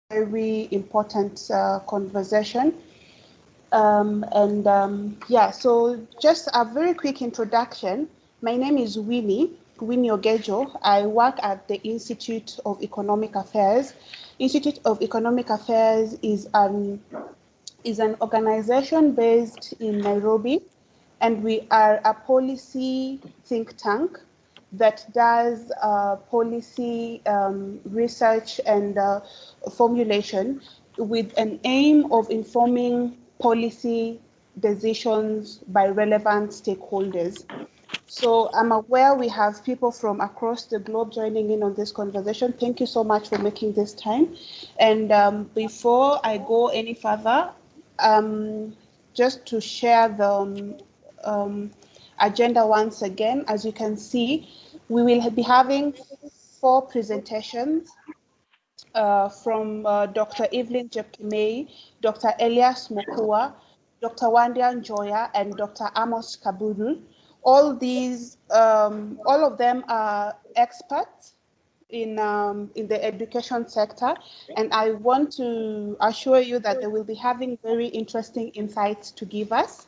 very important conversation. Yeah, so just a very quick introduction. My name is Winnie Ogejo. I work at the Institute of Economic Affairs. Institute of Economic Affairs is an organization based in Nairobi, and we are a policy think tank that does policy research and formulation with an aim of informing policy decisions by relevant stakeholders. So I'm aware we have people from across the globe joining in on this conversation. Thank you so much for making this time. And before I go any further, just to share the agenda once again, as you can see, we will be having 4 presentations from Dr. Evelyn Jepkemei, Dr. Elias Mokua, Dr. Wandia Njoya, and Dr. Amos Kaburu. All of them are experts in the education sector, and I want to assure you that they will be having very interesting insights to give us,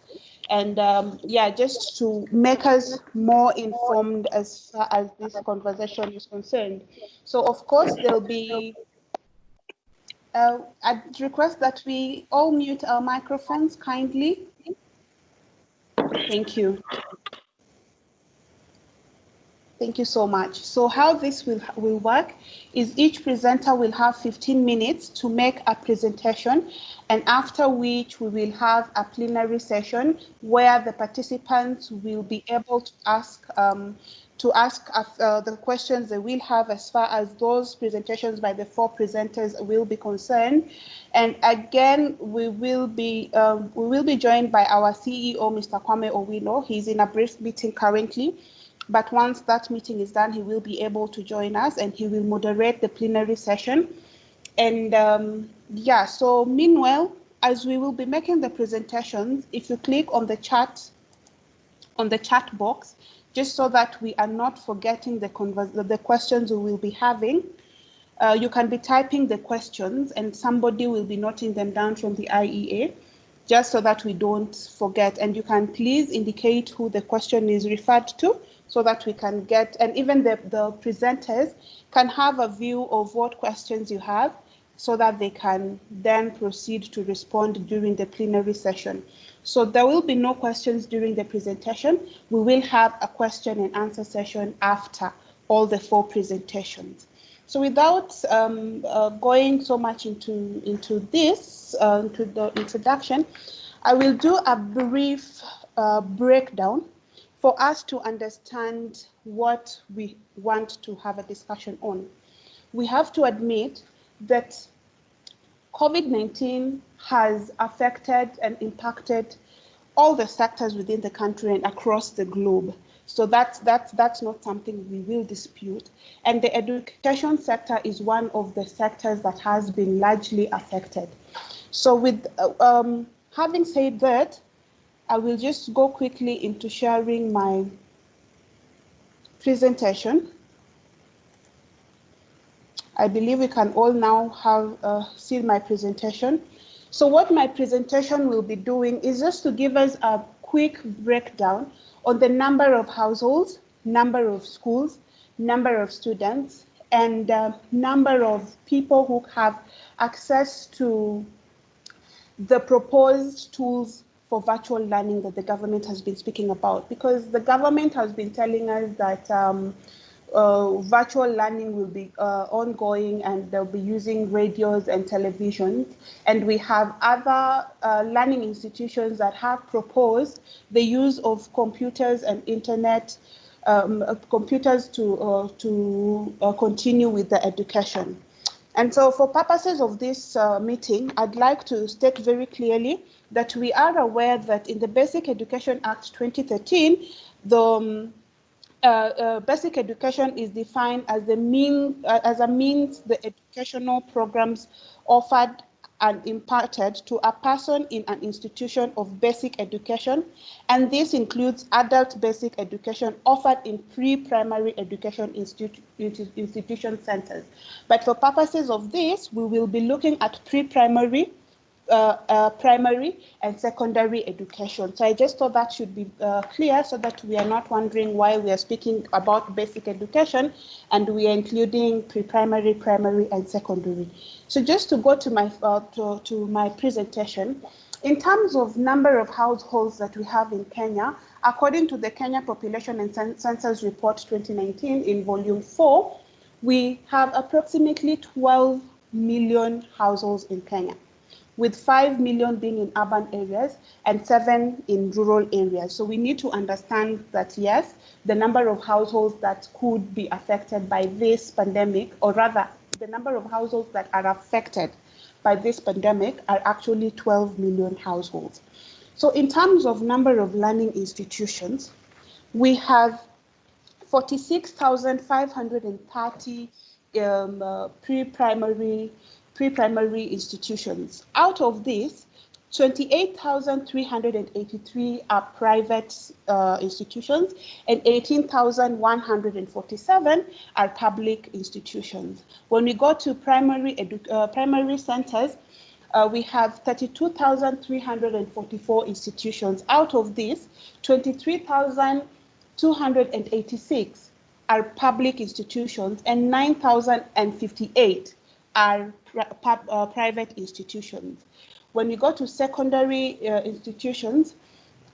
and yeah, just to make us more informed as far as this conversation is concerned. So of course there'll be I'd request that we all mute our microphones kindly. Thank you. Thank you so much. So how this will work is each presenter will have 15 minutes to make a presentation, and after which we will have a plenary session where the participants will be able to ask the questions they will have as far as those presentations by the 4 presenters will be concerned. And again, we will be joined by our CEO, Mr. Kwame Owino. He's in a brief meeting currently, but once that meeting is done, he will be able to join us and he will moderate the plenary session. And yeah, so meanwhile, as we will be making the presentations, if you click on the chat box, just so that we are not forgetting the questions we will be having, you can be typing the questions and somebody will be noting them down from the IEA, just so that we don't forget. And you can please indicate who the question is referred to, so that we can get, and even the presenters can have a view of what questions you have, so that they can then proceed to respond during the plenary session. So there will be no questions during the presentation. We will have a question and answer session after all the 4 presentations. So without going so much into this, to the introduction, I will do a brief breakdown for us to understand what we want to have a discussion on. We have to admit that COVID-19 has affected and impacted all the sectors within the country and across the globe. So that's not something we will dispute. And the education sector is one of the sectors that has been largely affected. So with having said that, I will just go quickly into sharing my presentation. I believe we can all now have seen my presentation. So what my presentation will be doing is just to give us a quick breakdown on the number of households, number of schools, number of students, and number of people who have access to the proposed tools for virtual learning that the government has been speaking about. Because the government has been telling us that virtual learning will be ongoing, and they'll be using radios and televisions. And we have other learning institutions that have proposed the use of computers and internet computers to continue with the education. And so for purposes of this meeting, I'd like to state very clearly that we are aware that in the Basic Education Act 2013, the basic education is defined as a means the educational programs offered and imparted to a person in an institution of basic education, and this includes adult basic education offered in pre-primary education institution centers. But for purposes of this, we will be looking at pre-primary, primary and secondary education. So I just thought that should be clear so that we are not wondering why we are speaking about basic education and we are including pre-primary, primary and secondary. So just to go to my presentation, in terms of number of households that we have in Kenya, according to the Kenya Population and Census Report 2019 in volume 4, we have approximately 12 million households in Kenya, with 5 million being in urban areas and 7 in rural areas. So we need to understand that, yes, the number of households that could be affected by this pandemic, or rather, the number of households that are affected by this pandemic are actually 12 million households. So in terms of number of learning institutions, we have 46,530 pre-primary institutions. Out of this, 28,383 are private institutions and 18,147 are public institutions. When we go to primary centers, we have 32,344 institutions. Out of this, 23,286 are public institutions and 9,058 are private institutions. When we go to secondary institutions,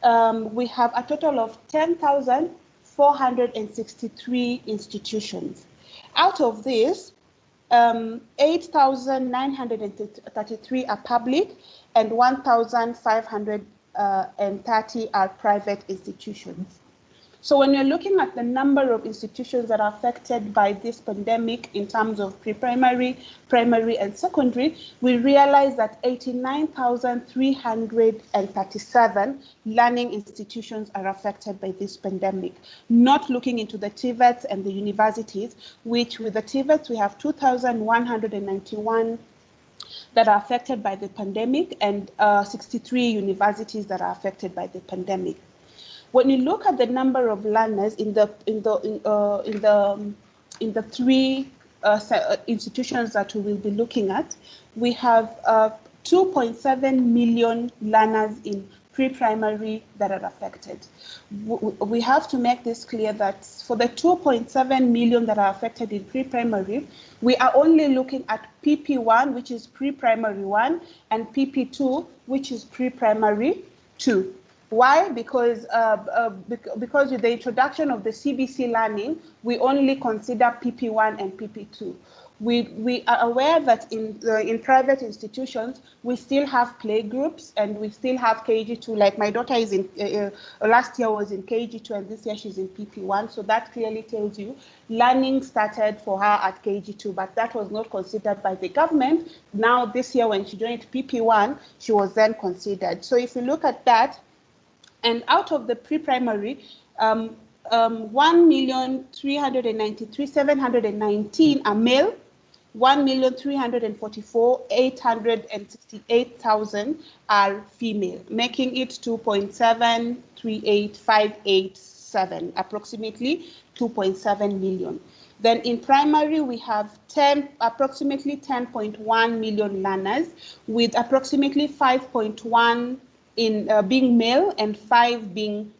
we have a total of 10,463 institutions. Out of this, 8,933 are public and 1,530 are private institutions. So when you're looking at the number of institutions that are affected by this pandemic in terms of pre-primary, primary, and secondary, we realize that 89,337 learning institutions are affected by this pandemic. Not looking into the TVETs and the universities, which with the TVETs we have 2,191 that are affected by the pandemic and 63 universities that are affected by the pandemic. When you look at the number of learners in the three institutions that we will be looking at, we have 2.7 million learners in pre-primary that are affected. We have to make this clear that for the 2.7 million that are affected in pre-primary, we are only looking at PP1, which is pre-primary 1, and PP2, which is pre-primary 2. Why? Because with the introduction of the CBC learning, we only consider PP1 and PP2. We are aware that in private institutions, we still have play groups and we still have KG2. Like my daughter is in, last year was in KG2 and this year she's in PP1. So that clearly tells you learning started for her at KG2, but that was not considered by the government. Now this year when she joined PP1, she was then considered. So if you look at that, and out of the pre-primary, 1,393,719 are male, 1,344,868,000 are female, making it 2.738587, approximately 2.7 million. Then in primary, we have approximately 10.1 million learners, with approximately 5.1 in being male and 5 million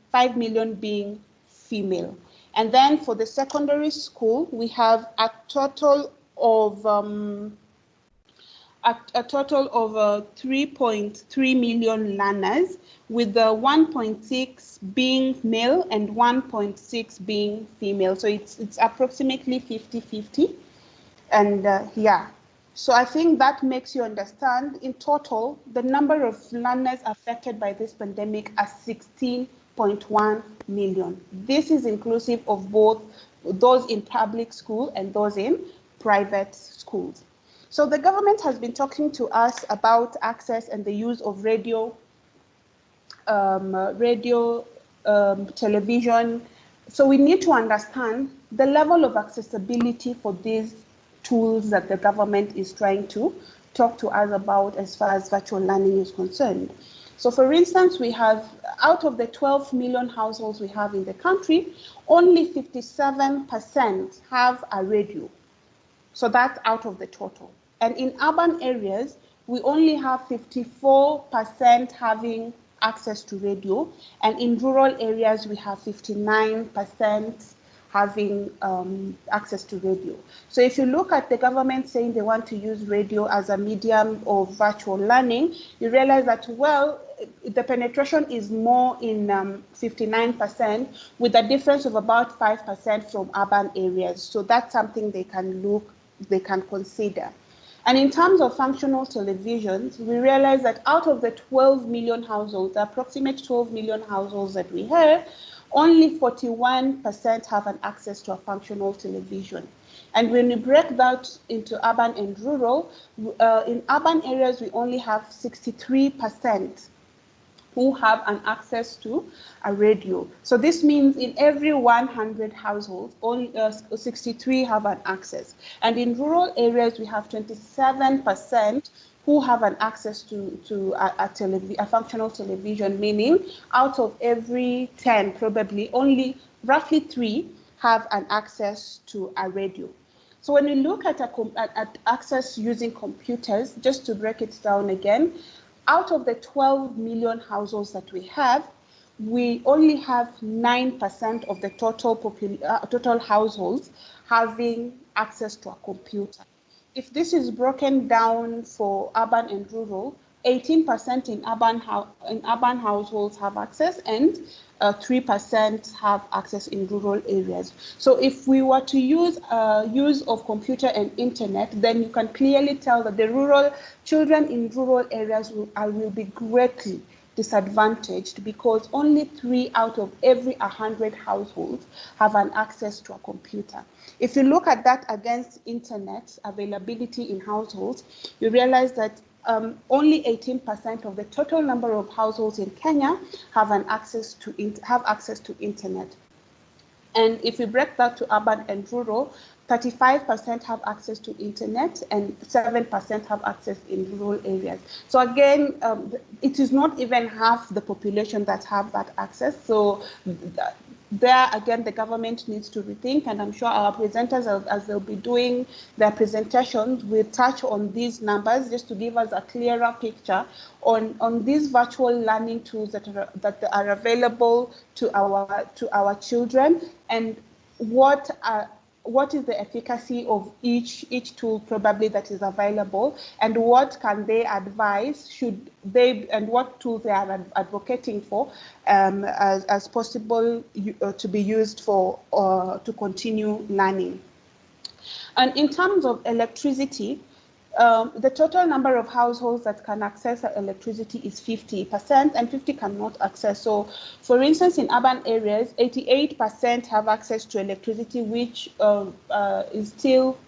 being female. And then for the secondary school, we have a total of 3.3 million learners, with the 1.6 being male and 1.6 being female. So it's approximately 50-50. And yeah. So I think that makes you understand, in total, the number of learners affected by this pandemic are 16.1 million. This is inclusive of both those in public school and those in private schools. So the government has been talking to us about access and the use of radio, television. So we need to understand the level of accessibility for these tools that the government is trying to talk to us about as far as virtual learning is concerned. So for instance, we have, out of the 12 million households we have in the country, only 57% have a radio. So that's out of the total. And in urban areas, we only have 54% having access to radio. And in rural areas, we have 59% having access to radio. So if you look at the government saying they want to use radio as a medium of virtual learning, you realize that, well, the penetration is more in 59%, with a difference of about 5% from urban areas. So that's something they can consider. And in terms of functional televisions, we realize that out of the 12 million households, the approximate 12 million households that we have, only 41% have an access to a functional television. And when we break that into urban and rural, in urban areas, we only have 63% who have an access to a radio. So this means in every 100 households, only 63 have an access. And in rural areas, we have 27% who have an access to a functional television, meaning out of every 10, probably only roughly 3 have an access to a radio. So when we look at access using computers, just to break it down again, out of the 12 million households that we have, we only have 9% of the total households having access to a computer. If this is broken down for urban and rural, 18% in urban households have access, and 3% have access in rural areas. So if we were to use use of computer and internet, then you can clearly tell that the rural children in rural areas will be greatly disadvantaged, because only 3 out of every 100 households have an access to a computer. If you look at that against internet availability in households, you realize that only 18% of the total number of households in Kenya have access to internet. And if we break that to urban and rural, 35% have access to internet and 7% have access in rural areas. So again, it is not even half the population that have that access. So there again, the government needs to rethink, and I'm sure our presenters, as they'll be doing their presentations, will touch on these numbers just to give us a clearer picture on these virtual learning tools that are available to our children, and what is the efficacy of each tool probably that is available, and what can they advise and what tools they are advocating for as possible to be used for to continue learning. And in terms of electricity, the total number of households that can access electricity is 50%, and 50 cannot access. So, for instance, in urban areas, 88% have access to electricity, which is still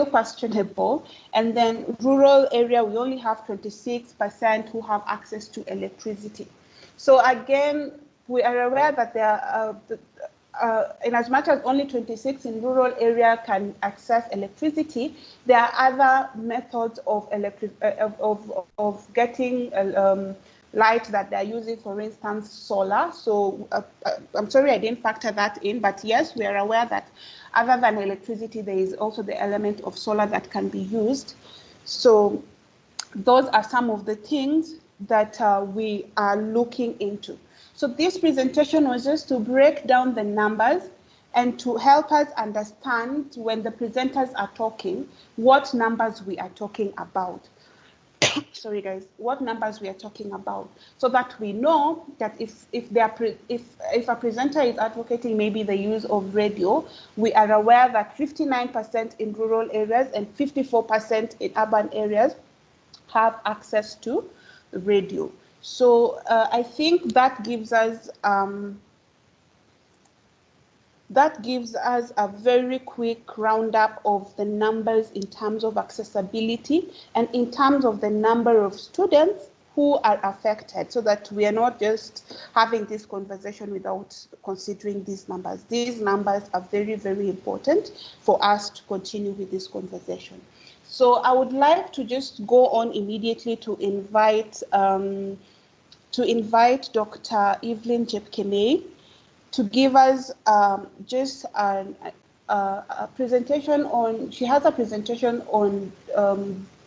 questionable. And then rural area, we only have 26% who have access to electricity. So again, we are aware that there are in as much as only 26 in rural area can access electricity, there are other methods of getting light that they're using, for instance, solar. So I'm sorry I didn't factor that in, but yes, we are aware that other than electricity, there is also the element of solar that can be used. So those are some of the things that we are looking into. So this presentation was just to break down the numbers and to help us understand, when the presenters are talking, what numbers we are talking about. Sorry guys, what numbers we are talking about, so that we know that if a presenter is advocating maybe the use of radio, we are aware that 59% in rural areas and 54% in urban areas have access to radio. So I think that gives us a very quick roundup of the numbers in terms of accessibility and in terms of the number of students who are affected, so that we are not just having this conversation without considering these numbers. These numbers are very, very important for us to continue with this conversation. So I would like to just go on immediately to invite Dr. Evelyn Jepkemei to give us just a presentation on, she has a presentation on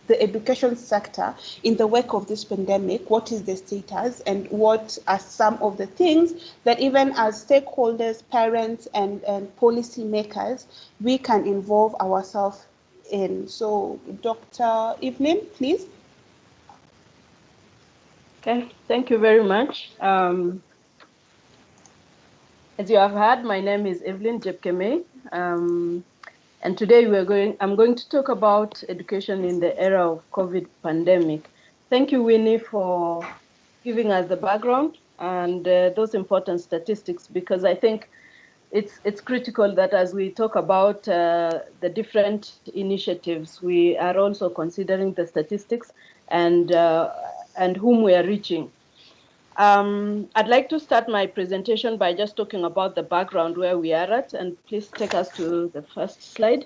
the education sector in the wake of this pandemic. What is the status, and what are some of the things that even as stakeholders, parents, and policy makers, we can involve ourselves in. So Dr. Evelyn, please. Okay, thank you very much. As you have heard, my name is Evelyn Jepkemei, and today I'm going to talk about education in the era of COVID pandemic. Thank you, Winnie, for giving us the background and those important statistics, because I think it's critical that as we talk about the different initiatives, we are also considering the statistics and whom we are reaching. I'd like to start my presentation by just talking about the background where we are at, and please take us to the first slide.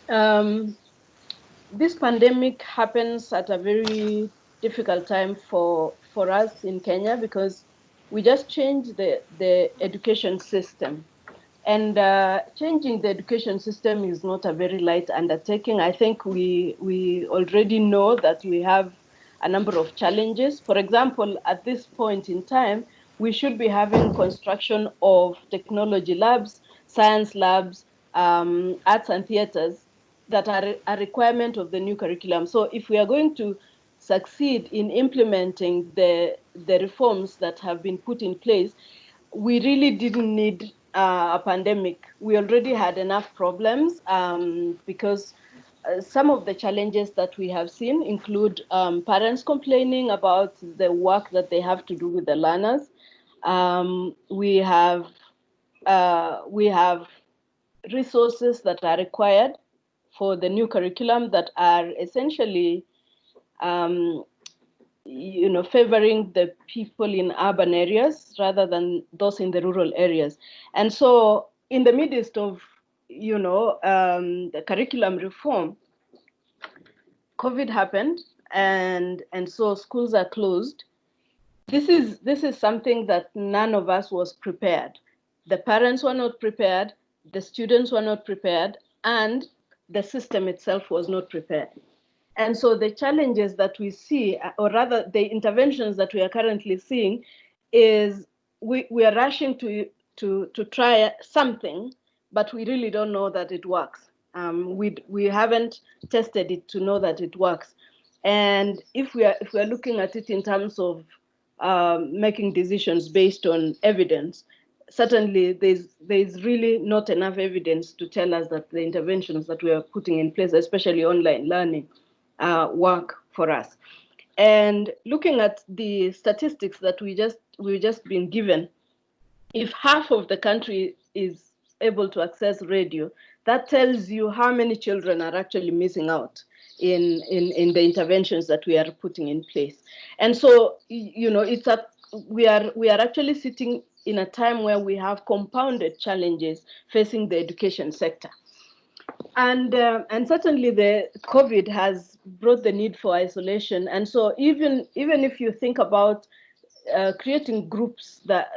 This pandemic happens at a very difficult time for us in Kenya, because we just changed the education system. And changing the education system is not a very light undertaking. I think we already know that we have a number of challenges. For example, at this point in time, we should be having construction of technology labs, science labs, arts and theaters that are a requirement of the new curriculum. So if we are going to succeed in implementing the reforms that have been put in place, we really didn't need a pandemic. We already had enough problems because some of the challenges that we have seen include parents complaining about the work that they have to do with the learners. We have resources that are required for the new curriculum that are essentially favoring the people in urban areas rather than those in the rural areas. And so in the midst of, the curriculum reform, COVID happened, and so schools are closed. This is something that none of us was prepared. The parents were not prepared, the students were not prepared, and the system itself was not prepared. And so the challenges that we see, or rather the interventions that we are currently seeing, is we are rushing to try something, but we really don't know that it works. We haven't tested it to know that it works. And if we are looking at it in terms of making decisions based on evidence, certainly there's really not enough evidence to tell us that the interventions that we are putting in place, especially online learning, work for us. And looking at the statistics that we've just been given, if half of the country is able to access radio, that tells you how many children are actually missing out in the interventions that we are putting in place. And so, we are actually sitting in a time where we have compounded challenges facing the education sector. And certainly the COVID has brought the need for isolation. And so even if you think about creating groups that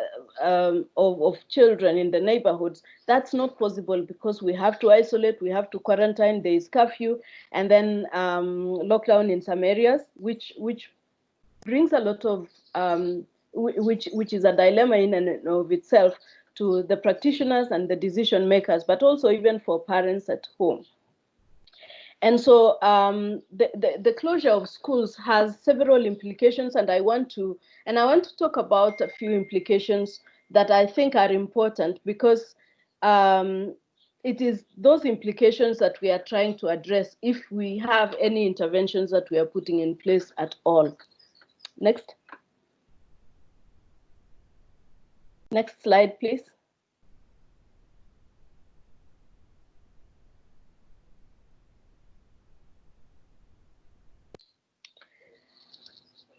of children in the neighborhoods, that's not possible, because we have to isolate, we have to quarantine, there is curfew, and then lockdown in some areas, which brings a lot of which is a dilemma in and of itself to the practitioners and the decision makers, but also even for parents at home. And so the closure of schools has several implications, and I want to talk about a few implications that I think are important, because it is those implications that we are trying to address if we have any interventions that we are putting in place at all. Next. Next slide, please.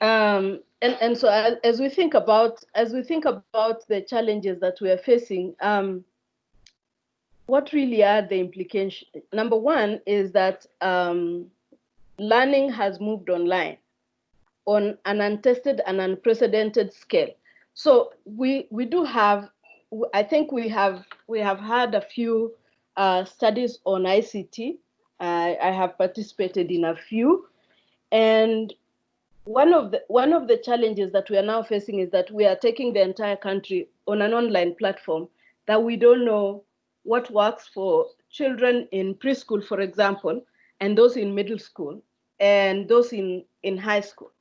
And so as we think about the challenges that we are facing, what really are the implications? Number one is that learning has moved online on an untested and unprecedented scale. So we do have, I think we have had a few studies on ICT. I have participated in a few, and one of the challenges that we are now facing is that we are taking the entire country on an online platform that we don't know what works for children in preschool, for example, and those in middle school, and those in high school.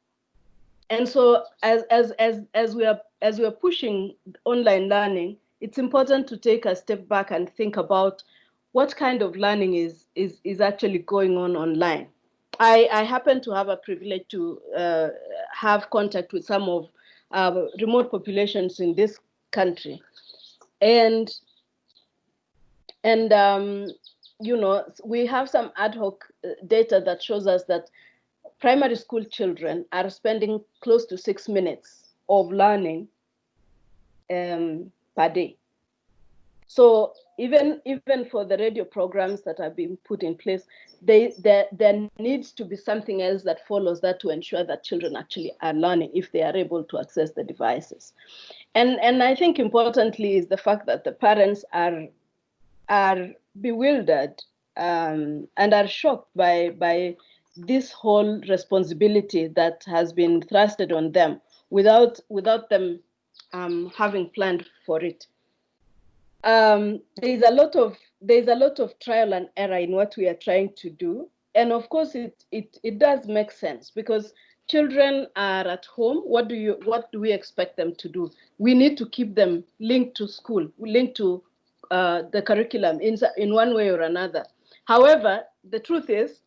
And so as we are pushing online learning, it's important to take a step back and think about what kind of learning is actually going on online. I happen to have a privilege to have contact with some of remote populations in this country, and you know, we have some ad hoc data that shows us that primary school children are spending close to 6 minutes of learning per day. So even for the radio programs that are being put in place, there needs to be something else that follows that to ensure that children actually are learning if they are able to access the devices. And I think importantly is the fact that the parents are bewildered and are shocked by this whole responsibility that has been thrusted on them without them having planned for it. There's a lot of trial and error in what we are trying to do, and of course it does make sense because children are at home. What do we expect them to do? We need to keep them linked to school, linked to the curriculum in one way or another. However, the truth is,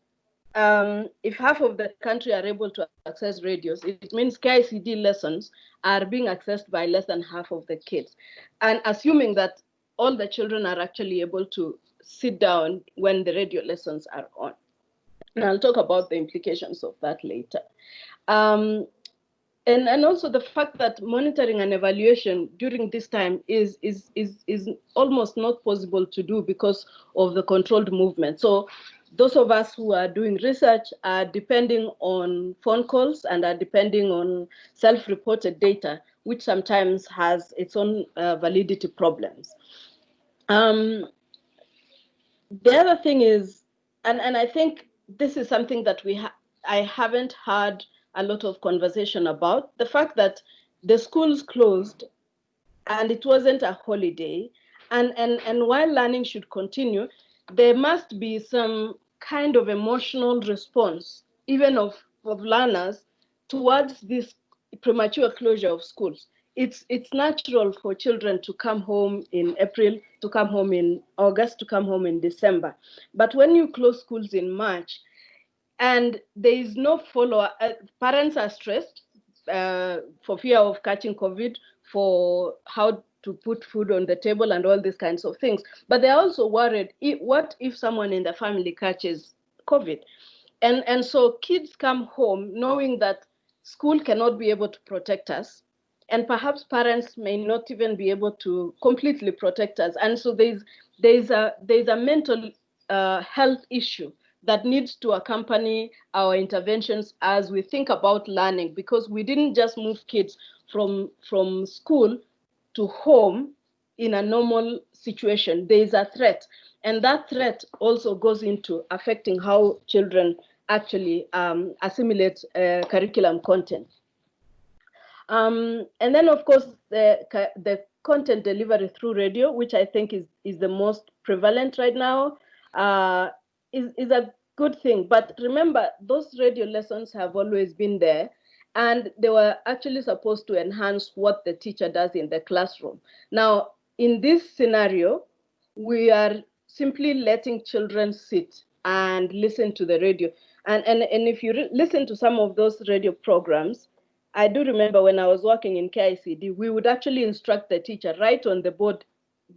if half of the country are able to access radios, it means KICD lessons are being accessed by less than half of the kids. And assuming that all the children are actually able to sit down when the radio lessons are on. And I'll talk about the implications of that later. And also the fact that monitoring and evaluation during this time is almost not possible to do because of the controlled movement. So those of us who are doing research are depending on phone calls and are depending on self-reported data, which sometimes has its own validity problems. The other thing is, and I think this is something that I haven't had a lot of conversation about, the fact that the schools closed and it wasn't a holiday, and while learning should continue, there must be some kind of emotional response, even of learners, towards this premature closure of schools. It's natural for children to come home in April, to come home in August, to come home in December. But when you close schools in March, and there is no follow-up, parents are stressed for fear of catching COVID, for how to put food on the table and all these kinds of things. But they're also worried, what if someone in the family catches COVID? And so kids come home knowing that school cannot be able to protect us, and perhaps parents may not even be able to completely protect us. And so there's a mental health issue that needs to accompany our interventions as we think about learning, because we didn't just move kids from school to home in a normal situation. There is a threat, and that threat also goes into affecting how children actually assimilate curriculum content. And then, of course, the content delivery through radio, which I think is the most prevalent right now, is a good thing. But remember, those radio lessons have always been there, and they were actually supposed to enhance what the teacher does in the classroom. Now, in this scenario, we are simply letting children sit and listen to the radio. And if you listen to some of those radio programs, I do remember when I was working in KICD, we would actually instruct the teacher, write on the board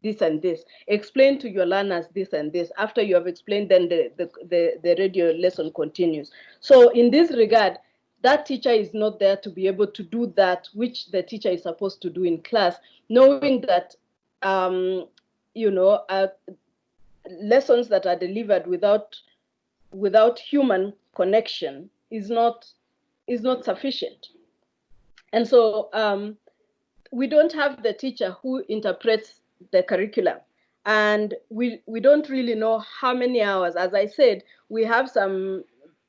this and this, explain to your learners this and this. After you have explained, then the radio lesson continues. So in this regard, that teacher is not there to be able to do that which the teacher is supposed to do in class, knowing that lessons that are delivered without human connection is not sufficient. And so we don't have the teacher who interprets the curriculum, and we don't really know how many hours. As I said, we have some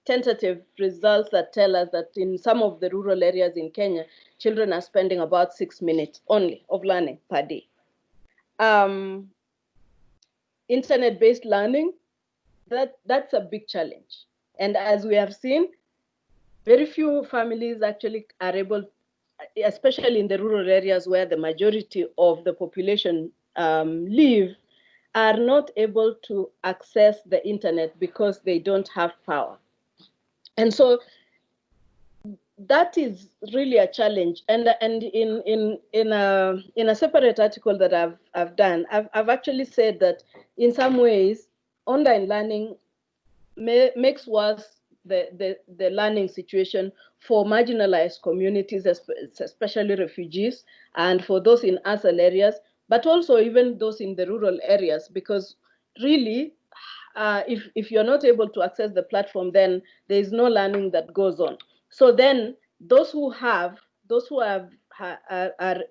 tentative results that tell us that in some of the rural areas in Kenya, children are spending about 6 minutes only of learning per day. Internet-based learning, that's a big challenge. And as we have seen, very few families actually are able, especially in the rural areas where the majority of the population live, are not able to access the internet because they don't have power. And so that is really a challenge. And in a separate article that I've done, I've actually said that in some ways online learning makes worse the learning situation for marginalized communities, especially refugees, and for those in urban areas, but also even those in the rural areas, because really, if you're not able to access the platform, then there is no learning that goes on. So then those who are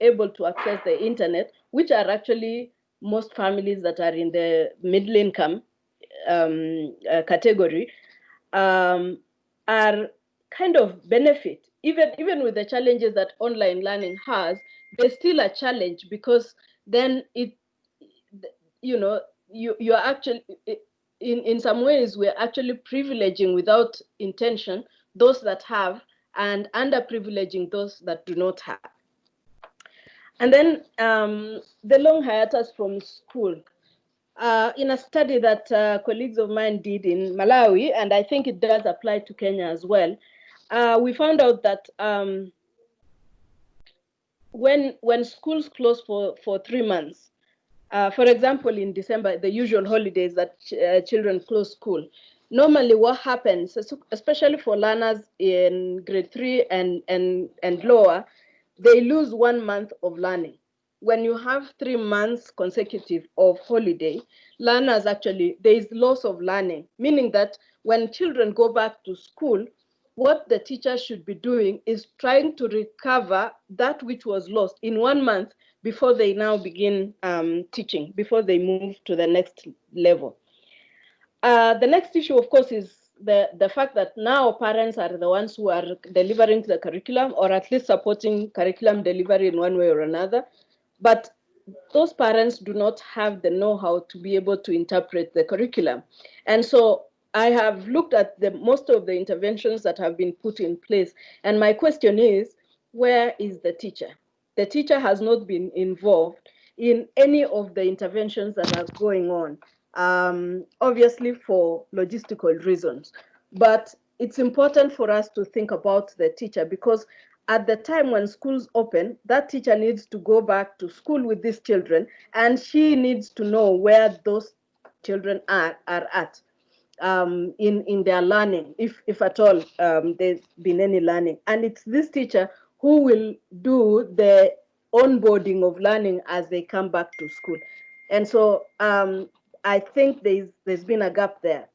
able to access the internet, which are actually most families that are in the middle income category, are kind of benefit. Even with the challenges that online learning has, there's still a challenge, because then you're actually, in some ways, we're actually privileging without intention those that have, and underprivileging those that do not have. And then the long hiatus from school. In a study that colleagues of mine did in Malawi, and I think it does apply to Kenya as well, we found out that when schools close for 3 months, for example, in December, the usual holidays that children close school, normally what happens, especially for learners in grade 3 and lower, they lose 1 month of learning. When you have 3 months consecutive of holiday, learners actually, there is loss of learning, meaning that when children go back to school, what the teacher should be doing is trying to recover that which was lost in 1 month before they now begin teaching, before they move to the next level. The next issue, of course, is the fact that now parents are the ones who are delivering the curriculum, or at least supporting curriculum delivery in one way or another. But those parents do not have the know-how to be able to interpret the curriculum. And so I have looked at most of the interventions that have been put in place. And my question is, where is the teacher? The teacher has not been involved in any of the interventions that are going on, obviously for logistical reasons. But it's important for us to think about the teacher, because at the time when schools open, that teacher needs to go back to school with these children, and she needs to know where those children are at in their learning, if at all there's been any learning. And it's this teacher who will do the onboarding of learning as they come back to school. And so I think there's been a gap there.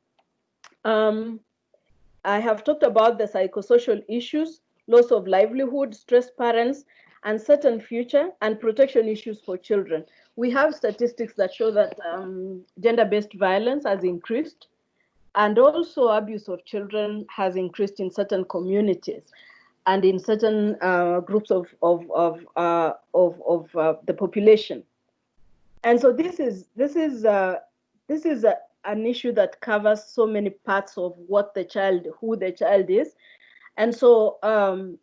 I have talked about the psychosocial issues, loss of livelihood, stressed parents, uncertain future, and protection issues for children. We have statistics that show that gender-based violence has increased, and also abuse of children has increased in certain communities and in certain groups of the population. And so this is an issue that covers so many parts of who the child is. And so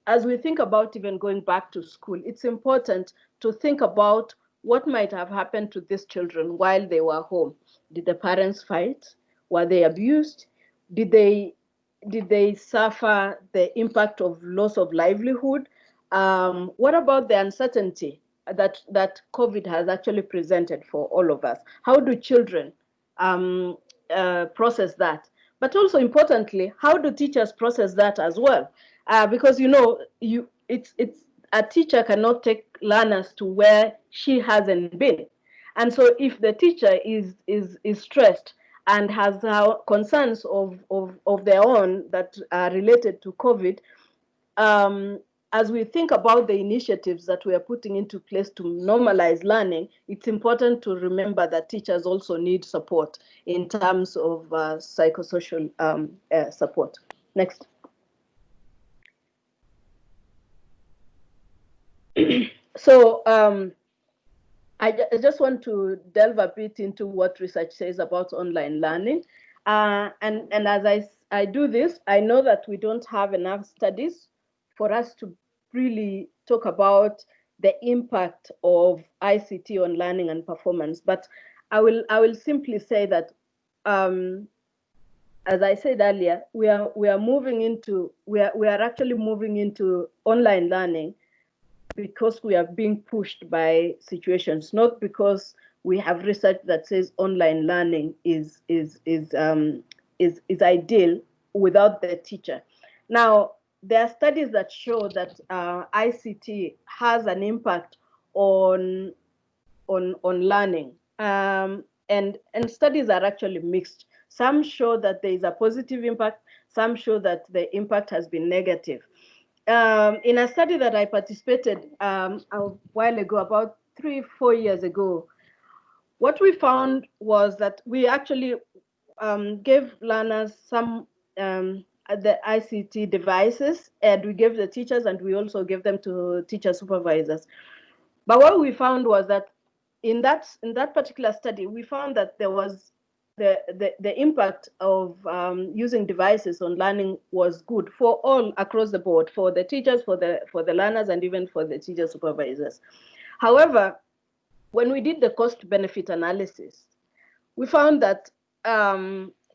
as we think about even going back to school, it's important to think about what might have happened to these children while they were home. Did the parents fight? Were they abused? Did they suffer the impact of loss of livelihood? What about the uncertainty that COVID has actually presented for all of us? How do children process that? But also importantly, how do teachers process that as well? because it's a teacher cannot take learners to where she hasn't been, and so if the teacher is stressed and has concerns of their own that are related to COVID, as we think about the initiatives that we are putting into place to normalize learning, it's important to remember that teachers also need support in terms of psychosocial support. Next. So I just want to delve a bit into what research says about online learning. And as I do this, I know that we don't have enough studies for us to really talk about the impact of ICT on learning and performance. But I will simply say that, as I said earlier, we are actually moving into online learning because we are being pushed by situations, not because we have research that says online learning is ideal without the teacher. Now, there are studies that show that ICT has an impact on learning, and studies are actually mixed. Some show that there is a positive impact. Some show that the impact has been negative. In a study that I participated a while ago, about 3-4 years ago, what we found was that we actually gave learners some the ICT devices, and we gave the teachers, and we also gave them to teacher supervisors. But what we found was that in that particular study, we found that there was the impact of using devices on learning was good for all across the board, for the teachers, for the learners, and even for the teacher supervisors. However, when we did the cost benefit analysis, we found that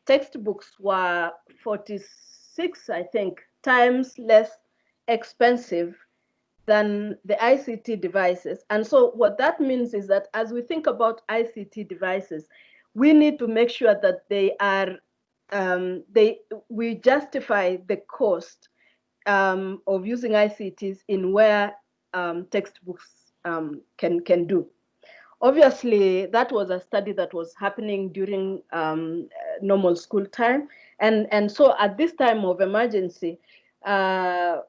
textbooks were 46, I think, times less expensive than the ICT devices. And so what that means is that as we think about ICT devices, we need to make sure that they are we justify the cost of using ICTs in where textbooks can do. Obviously, that was a study that was happening during normal school time, and so at this time of emergency, I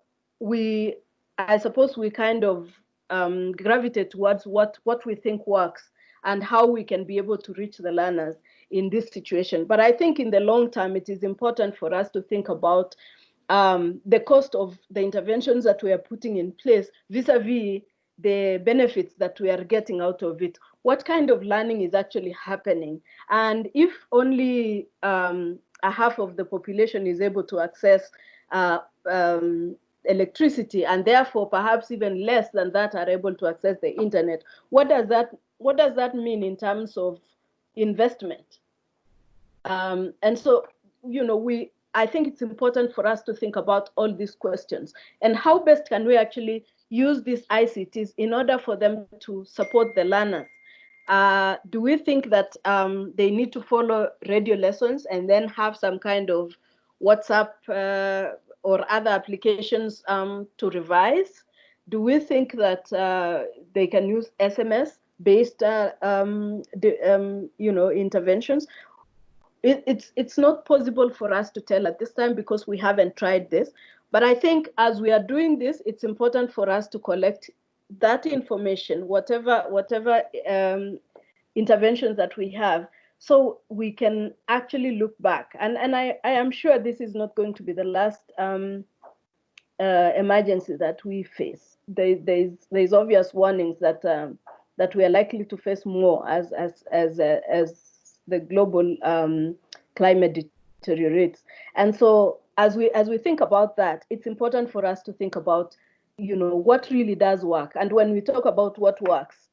suppose we kind of gravitate towards what we think works and how we can be able to reach the learners in this situation. But I think in the long term, it is important for us to think about the cost of the interventions that we are putting in place vis-a-vis the benefits that we are getting out of it. What kind of learning is actually happening? And if only a half of the population is able to access electricity, and therefore perhaps even less than that are able to access the internet, what does that mean in terms of investment? And so, I think it's important for us to think about all these questions and how best can we actually use these ICTs in order for them to support the learners. Do we think that they need to follow radio lessons and then have some kind of WhatsApp or other applications to revise? Do we think that they can use SMS-based interventions? It's not possible for us to tell at this time because we haven't tried this. But I think as we are doing this, it's important for us to collect that information, whatever interventions that we have, so we can actually look back. And I am sure this is not going to be the last emergency that we face. There's obvious warnings that we are likely to face more as the global climate deteriorates. And so as we think about that, it's important for us to think about, what really does work. And when we talk about what works,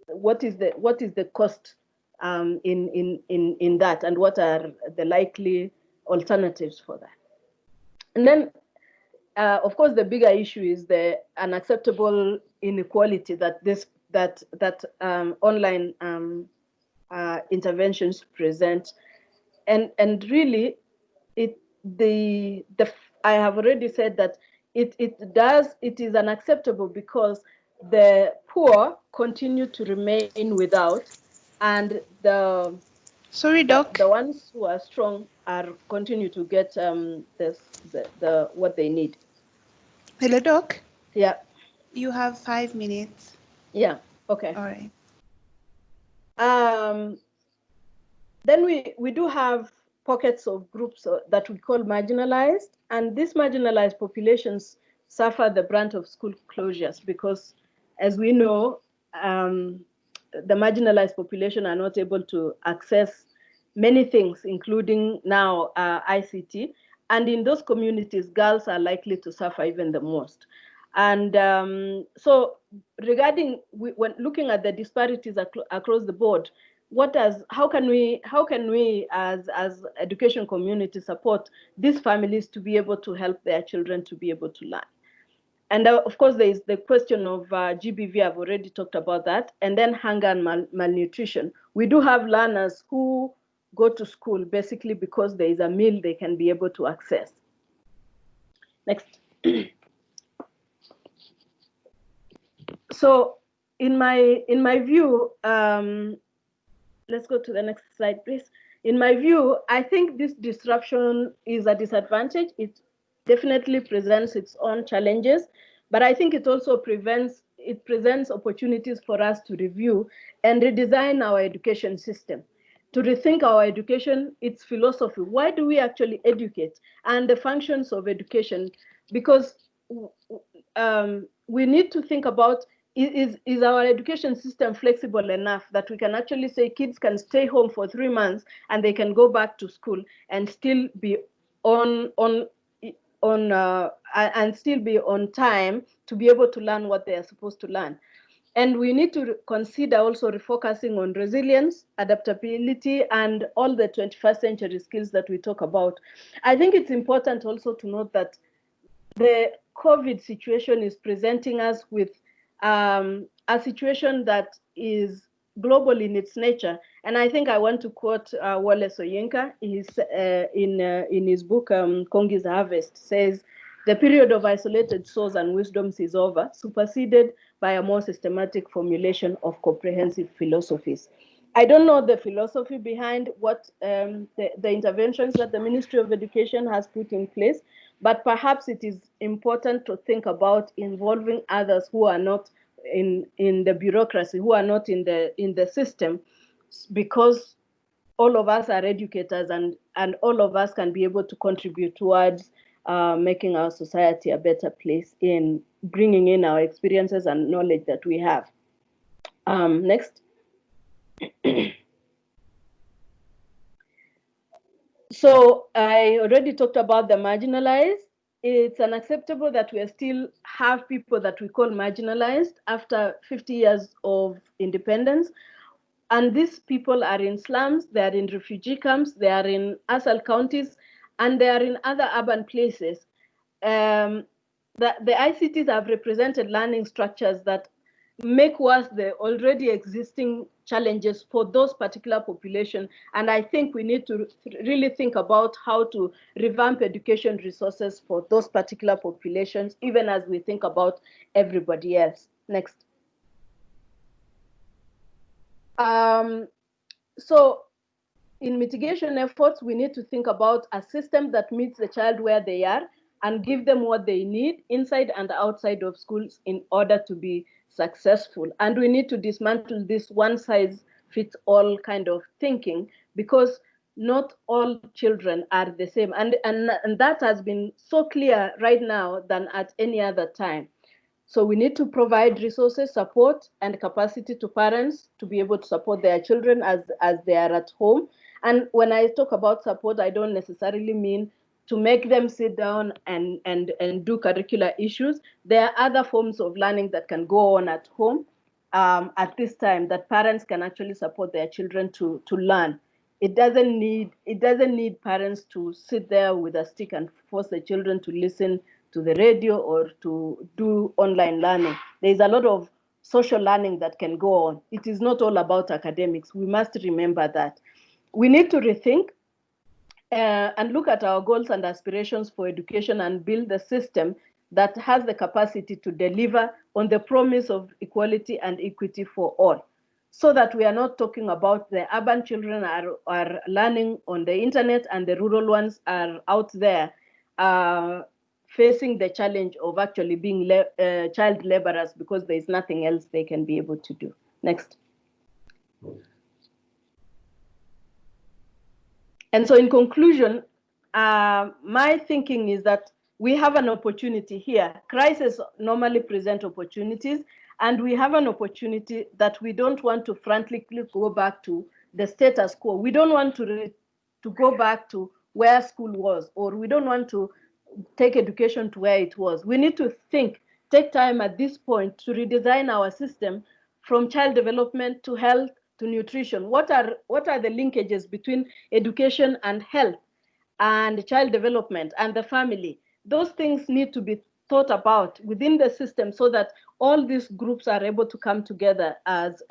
what is the cost in that, and what are the likely alternatives for that? And then, of course, the bigger issue is the unacceptable inequality that online interventions present, and really I have already said that it is unacceptable because the poor continue to remain without, and the Sorry, Doc. ones who are strong are continue to get the what they need. Hello, Doc. Yeah. You have 5 minutes. Yeah. Okay. All right. Then we do have pockets of groups that we call marginalized, and these marginalized populations suffer the brunt of school closures because, as we know, the marginalized population are not able to access many things, including now ICT. And in those communities, girls are likely to suffer even the most. And so regarding, when looking at the disparities across the board, how can we as education community support these families to be able to help their children to be able to learn? And of course, there is the question of GBV. I've already talked about that. And then hunger and malnutrition. We do have learners who go to school basically because there is a meal they can be able to access. Next. So in my view, let's go to the next slide, please. In my view, I think this disruption is a disadvantage. It definitely presents its own challenges, but I think it also presents opportunities for us to review and redesign our education system, to rethink our education, its philosophy. Why do we actually educate, and the functions of education? Because we need to think about, is our education system flexible enough that we can actually say kids can stay home for 3 months and they can go back to school and still be and still be on time to be able to learn what they are supposed to learn. And we need to consider also refocusing on resilience, adaptability, and all the 21st century skills that we talk about. I think it's important also to note that the COVID situation is presenting us with a situation that is global in its nature. And I think I want to quote Wole Soyinka. In his book, Kongi's Harvest, says, "The period of isolated souls and wisdoms is over, superseded by a more systematic formulation of comprehensive philosophies." I don't know the philosophy behind what the interventions that the Ministry of Education has put in place, but perhaps it is important to think about involving others who are not in the bureaucracy, who are not in the system, because all of us are educators, and all of us can be able to contribute towards making our society a better place in bringing in our experiences and knowledge that we have. Next. So I already talked about the marginalized. It's unacceptable that we still have people that we call marginalized after 50 years of independence. And these people are in slums, they are in refugee camps, they are in ASAL counties, and they are in other urban places. The ICTs have represented learning structures that make worse the already existing challenges for those particular population. And I think we need to really think about how to revamp education resources for those particular populations, even as we think about everybody else. Next. So in mitigation efforts, we need to think about a system that meets the child where they are and give them what they need inside and outside of schools in order to be successful. And we need to dismantle this one-size-fits-all kind of thinking, because not all children are the same. And that has been so clear right now than at any other time. So we need to provide resources, support, and capacity to parents to be able to support their children as they are at home. And when I talk about support, I don't necessarily mean to make them sit down and do curricular issues. There are other forms of learning that can go on at home at this time that parents can actually support their children to learn. It doesn't need parents to sit there with a stick and force the children to listen to the radio or to do online learning. There's a lot of social learning that can go on. It is not all about academics. We must remember that. We need to rethink and look at our goals and aspirations for education and build a system that has the capacity to deliver on the promise of equality and equity for all, so that we are not talking about the urban children are learning on the internet and the rural ones are out there facing the challenge of actually being child laborers because there is nothing else they can be able to do. Next. And so in conclusion, my thinking is that we have an opportunity here. Crises normally present opportunities, and we have an opportunity that we don't want to frantically go back to the status quo. We don't want to go back to where school was, or we don't want to take education to where it was. We need to take time at this point to redesign our system from child development to health to nutrition. What are the linkages between education and health and child development and the family? Those things need to be thought about within the system so that all these groups are able to come together as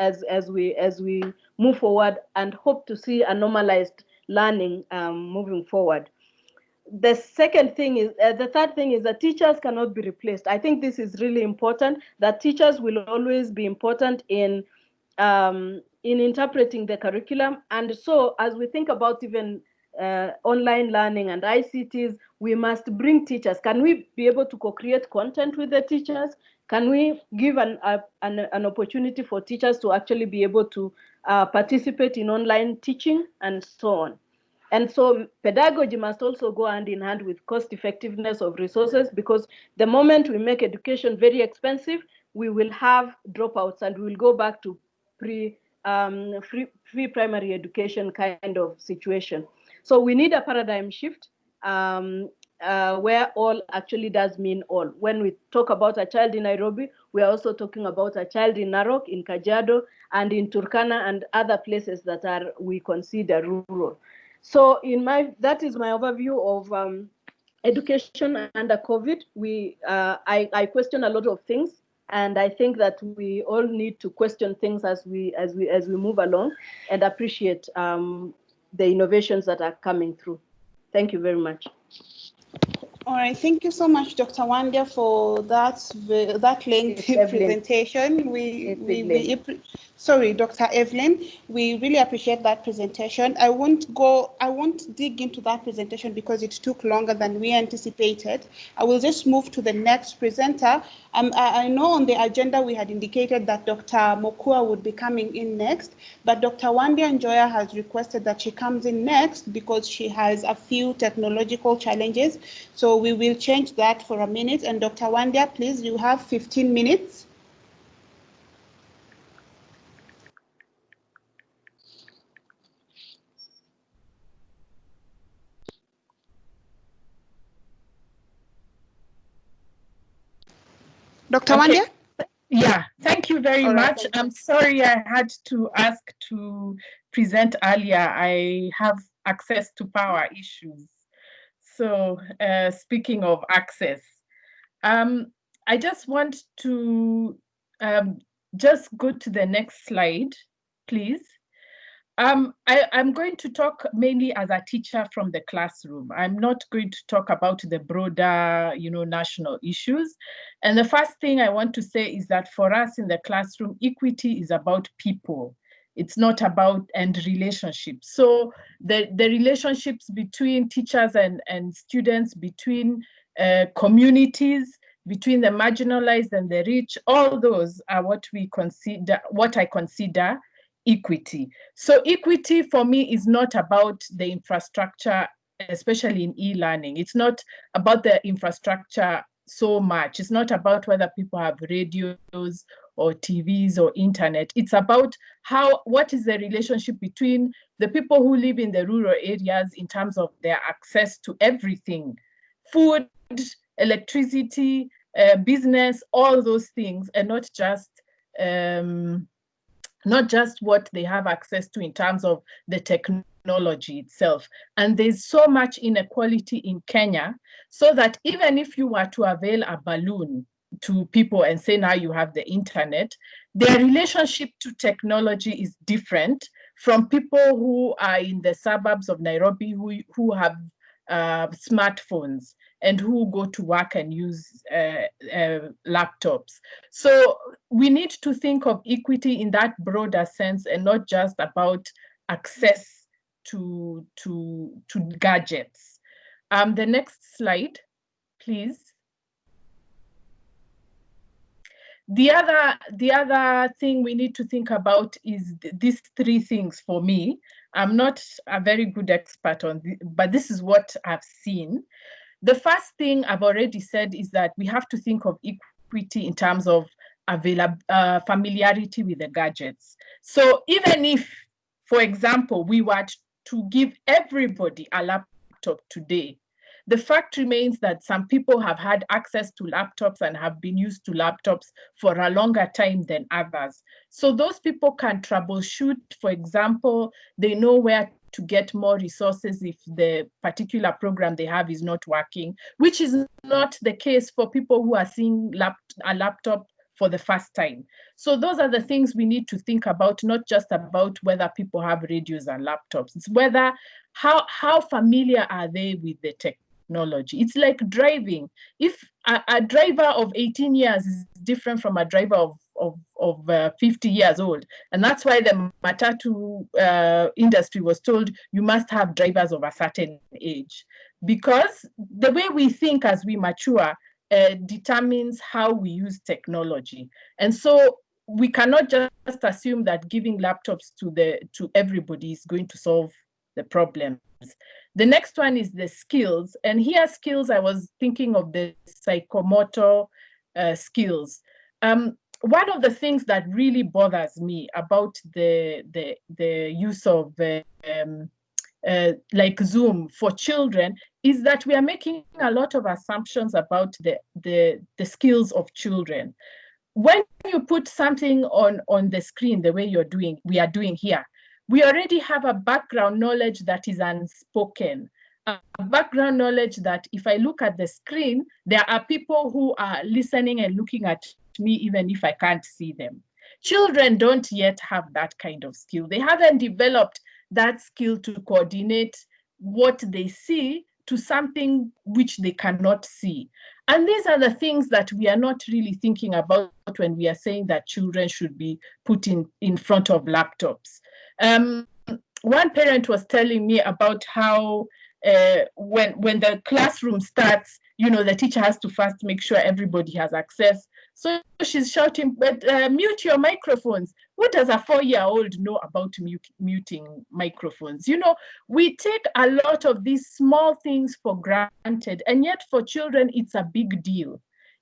we move forward and hope to see a normalized learning moving forward. The third thing is that teachers cannot be replaced. I think this is really important, that teachers will always be important in interpreting the curriculum. And so as we think about even online learning and ICTs, we must bring teachers. Can we be able to co-create content with the teachers? Can we give an opportunity for teachers to actually be able to participate in online teaching and so on? And so pedagogy must also go hand in hand with cost effectiveness of resources, because the moment we make education very expensive, we will have dropouts and we will go back to free primary education kind of situation. So we need a paradigm shift where all actually does mean all. When we talk about a child in Nairobi, we are also talking about a child in Narok, in Kajiado, and in Turkana and other places that we consider rural. So that is my overview of education under COVID. I question a lot of things, and I think that we all need to question things as we move along and appreciate the innovations that are coming through. Thank you very much. All right, thank you so much, Dr. Wandia, for that lengthy presentation. Sorry, Dr. Evelyn, we really appreciate that presentation. I won't dig into that presentation because it took longer than we anticipated. I will just move to the next presenter. I know on the agenda we had indicated that Dr. Mokua would be coming in next, but Dr. Wandia Njoya has requested that she comes in next because she has a few technological challenges. So we will change that for a minute. And Dr. Wandia, please, you have 15 minutes. Dr. Wandia? Yeah, thank you very much. I'm sorry I had to ask to present earlier. I have access to power issues. So speaking of access, I just want to just go to the next slide, please. I'm going to talk mainly as a teacher from the classroom. I'm not going to talk about the broader, national issues. And the first thing I want to say is that for us in the classroom, equity is about people. It's not about relationships. So the relationships between teachers and students, between communities, between the marginalized and the rich, all those are what I consider equity. So equity for me is not about the infrastructure, especially in e-learning. It's not about the infrastructure so much. It's not about whether people have radios or TVs or internet. It's about what is the relationship between the people who live in the rural areas in terms of their access to everything, food, electricity, business, all those things, and not just what they have access to in terms of the technology itself. And there's so much inequality in Kenya, so that even if you were to avail a balloon to people and say now you have the internet, their relationship to technology is different from people who are in the suburbs of Nairobi who have smartphones and who go to work and use laptops. So we need to think of equity in that broader sense and not just about access to gadgets. The next slide, please. The other thing we need to think about is these three things for me. I'm not a very good expert on this, but this is what I've seen. The first thing I've already said is that we have to think of equity in terms of familiarity with the gadgets. So even if, for example, we were to give everybody a laptop today, the fact remains that some people have had access to laptops and have been used to laptops for a longer time than others. So those people can troubleshoot. For example, they know where to get more resources if the particular program they have is not working, which is not the case for people who are seeing a laptop for the first time. So those are the things we need to think about, not just about whether people have radios and laptops. It's whether how familiar are they with the technology. It's like driving. If a driver of 18 years is different from a driver of 50 years old, and that's why the matatu industry was told you must have drivers of a certain age, because the way we think as we mature determines how we use technology. And so we cannot just assume that giving laptops to everybody is going to solve the problems. The next one is the skills. And here skills, I was thinking of the psychomotor skills. One of the things that really bothers me about the use of like Zoom for children is that we are making a lot of assumptions about the skills of children. When you put something on the screen the way we are doing here, we already have a background knowledge that is unspoken, a background knowledge that if I look at the screen, there are people who are listening and looking at me even if I can't see them. Children don't yet have that kind of skill. They haven't developed that skill to coordinate what they see to something which they cannot see. And these are the things that we are not really thinking about when we are saying that children should be put in front of laptops. One parent was telling me about how when the classroom starts, the teacher has to first make sure everybody has access. So she's shouting, but mute your microphones. What does a 4-year-old know about muting microphones? We take a lot of these small things for granted, and yet for children, it's a big deal.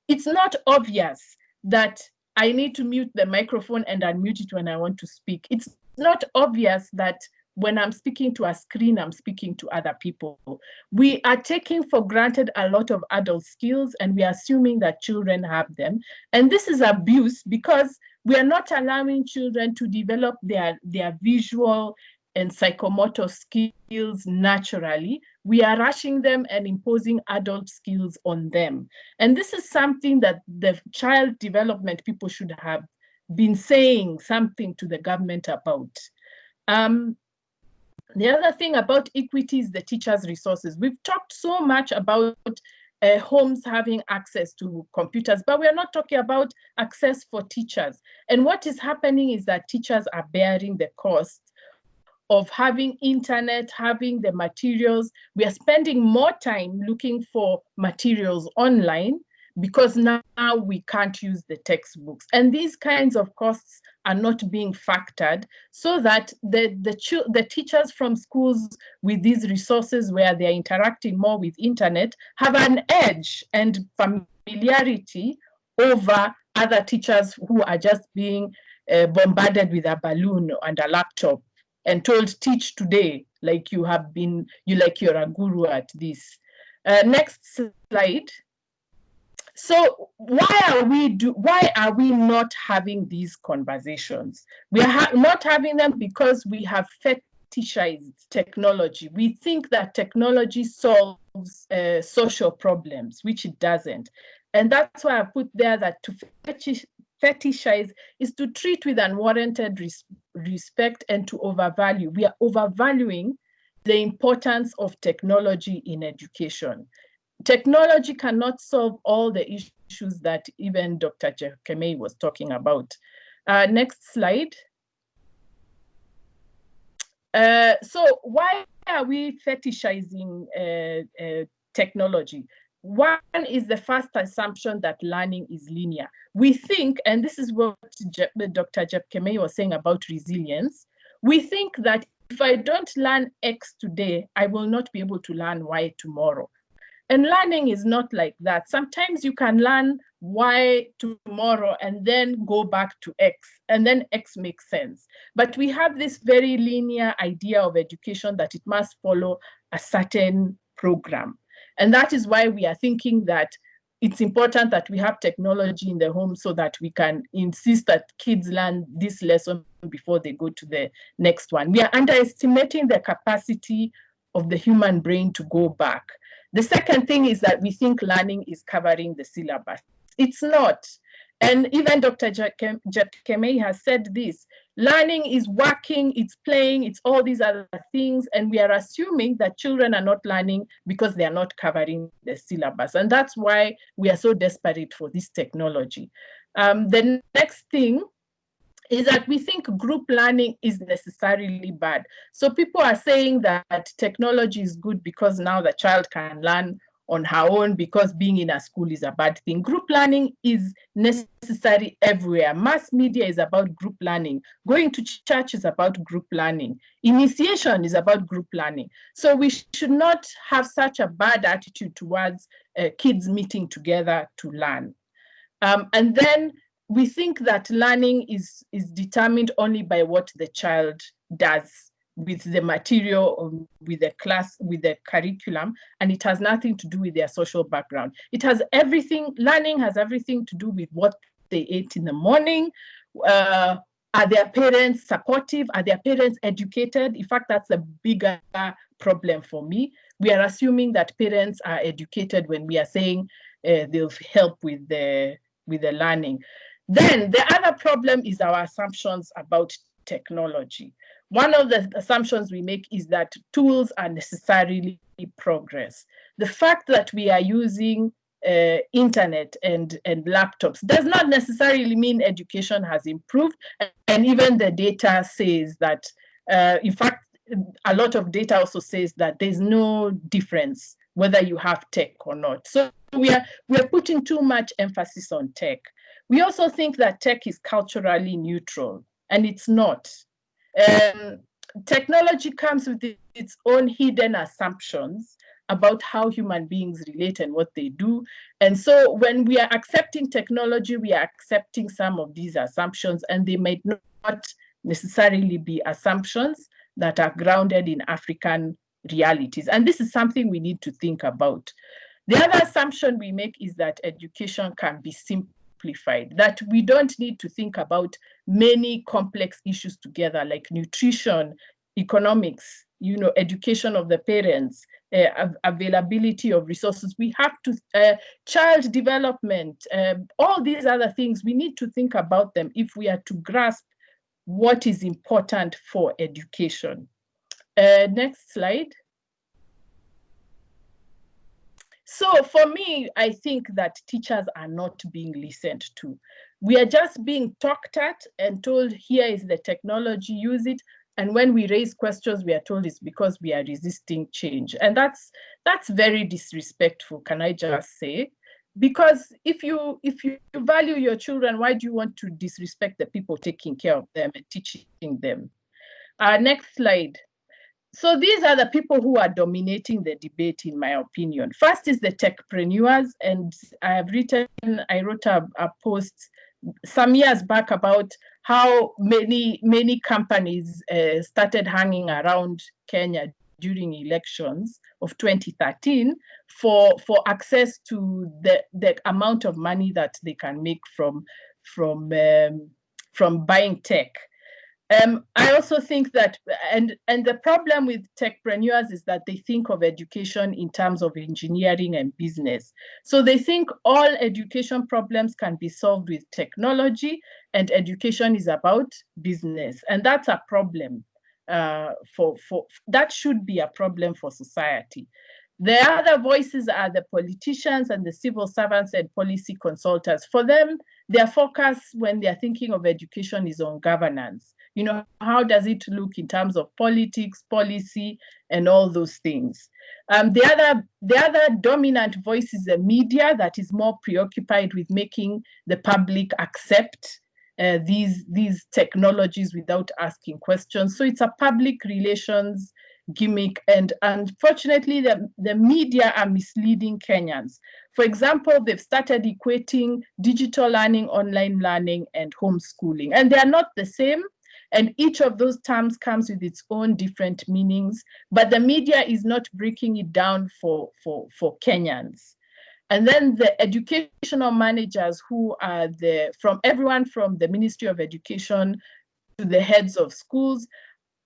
It's not obvious that I need to mute the microphone and unmute it when I want to speak. It's not obvious that when I'm speaking to a screen, I'm speaking to other people. We are taking for granted a lot of adult skills, and we are assuming that children have them. And this is abuse because we are not allowing children to develop their visual and psychomotor skills naturally. We are rushing them and imposing adult skills on them. And this is something that the child development people should have been saying something to the government about. The other thing about equity is the teachers' resources. We've talked so much about homes having access to computers, but we're not talking about access for teachers. And what is happening is that teachers are bearing the cost of having internet, having the materials. We are spending more time looking for materials online because now we can't use the textbooks. And these kinds of costs are not being factored so that the teachers from schools with these resources where they're interacting more with internet have an edge and familiarity over other teachers who are just being bombarded with a balloon and a laptop and told, teach today, like you're a guru at this. Next slide. So why are we not having these conversations? We are not having them because we have fetishized technology. We think that technology solves social problems, which it doesn't. And that's why I put there that to fetishize is to treat with unwarranted respect and to overvalue. We are overvaluing the importance of technology in education. Technology cannot solve all the issues that even Dr. Jepkemei was talking about. Next slide. So why are we fetishizing technology? One is the first assumption that learning is linear. We think, and this is what Dr. Jepkemei was saying about resilience, we think that if I don't learn X today, I will not be able to learn Y tomorrow. And learning is not like that. Sometimes you can learn Y tomorrow and then go back to X, and then X makes sense. But we have this very linear idea of education that it must follow a certain program. And that is why we are thinking that it's important that we have technology in the home so that we can insist that kids learn this lesson before they go to the next one. We are underestimating the capacity of the human brain to go back. The second thing is that we think learning is covering the syllabus. It's not. And even Dr. Jepkemei has said this. Learning is working, it's playing, it's all these other things. And we are assuming that children are not learning because they are not covering the syllabus. And that's why we are so desperate for this technology. The next thing is that we think group learning is necessarily bad. So people are saying that technology is good because now the child can learn on her own because being in a school is a bad thing. Group learning is necessary everywhere. Mass media is about group learning. Going to church is about group learning. Initiation is about group learning. So we should not have such a bad attitude towards kids meeting together to learn. And then we think that learning is determined only by what the child does with the material, with the class, with the curriculum, and it has nothing to do with their social background. It has everything, learning has everything to do with what they ate in the morning. Are their parents supportive? Are their parents educated? In fact, that's a bigger problem for me. We are assuming that parents are educated when we are saying they'll help with the learning. Then the other problem is our assumptions about technology. One of the assumptions we make is that tools are necessarily progress. The fact that we are using internet and laptops does not necessarily mean education has improved. And even the data says that, in fact, a lot of data also says that there's no difference whether you have tech or not. So we are putting too much emphasis on tech. We also think that tech is culturally neutral, and it's not. Technology comes with its own hidden assumptions about how human beings relate and what they do. And so when we are accepting technology, we are accepting some of these assumptions, and they might not necessarily be assumptions that are grounded in African realities. And this is something we need to think about. The other assumption we make is that education can be simplified, that we don't need to think about many complex issues together, like nutrition, economics, education of the parents, availability of resources. We have to, child development, all these other things, we need to think about them if we are to grasp what is important for education. Next slide. So for me, I think that teachers are not being listened to. We are just being talked at and told, here is the technology, use it. And when we raise questions, we are told it's because we are resisting change. And that's very disrespectful, can I just say? Because if you value your children, why do you want to disrespect the people taking care of them and teaching them? Next slide. So these are the people who are dominating the debate, in my opinion. First is the techpreneurs, and I wrote a post some years back about how many companies started hanging around Kenya during elections of 2013 for access to the amount of money that they can make from buying tech. I also think that, and the problem with techpreneurs is that they think of education in terms of engineering and business. So they think all education problems can be solved with technology, and education is about business. And that's a problem. That should be a problem for society. The other voices are the politicians and the civil servants and policy consultants. For them, their focus when they're thinking of education is on governance. How does it look in terms of politics, policy, and all those things? The other dominant voice is the media that is more preoccupied with making the public accept these technologies without asking questions. So it's a public relations gimmick, and unfortunately the media are misleading Kenyans. For example, they've started equating digital learning, online learning, and homeschooling, and they are not the same. And each of those terms comes with its own different meanings, but the media is not breaking it down for Kenyans. And then the educational managers, who are from everyone from the Ministry of Education to the heads of schools.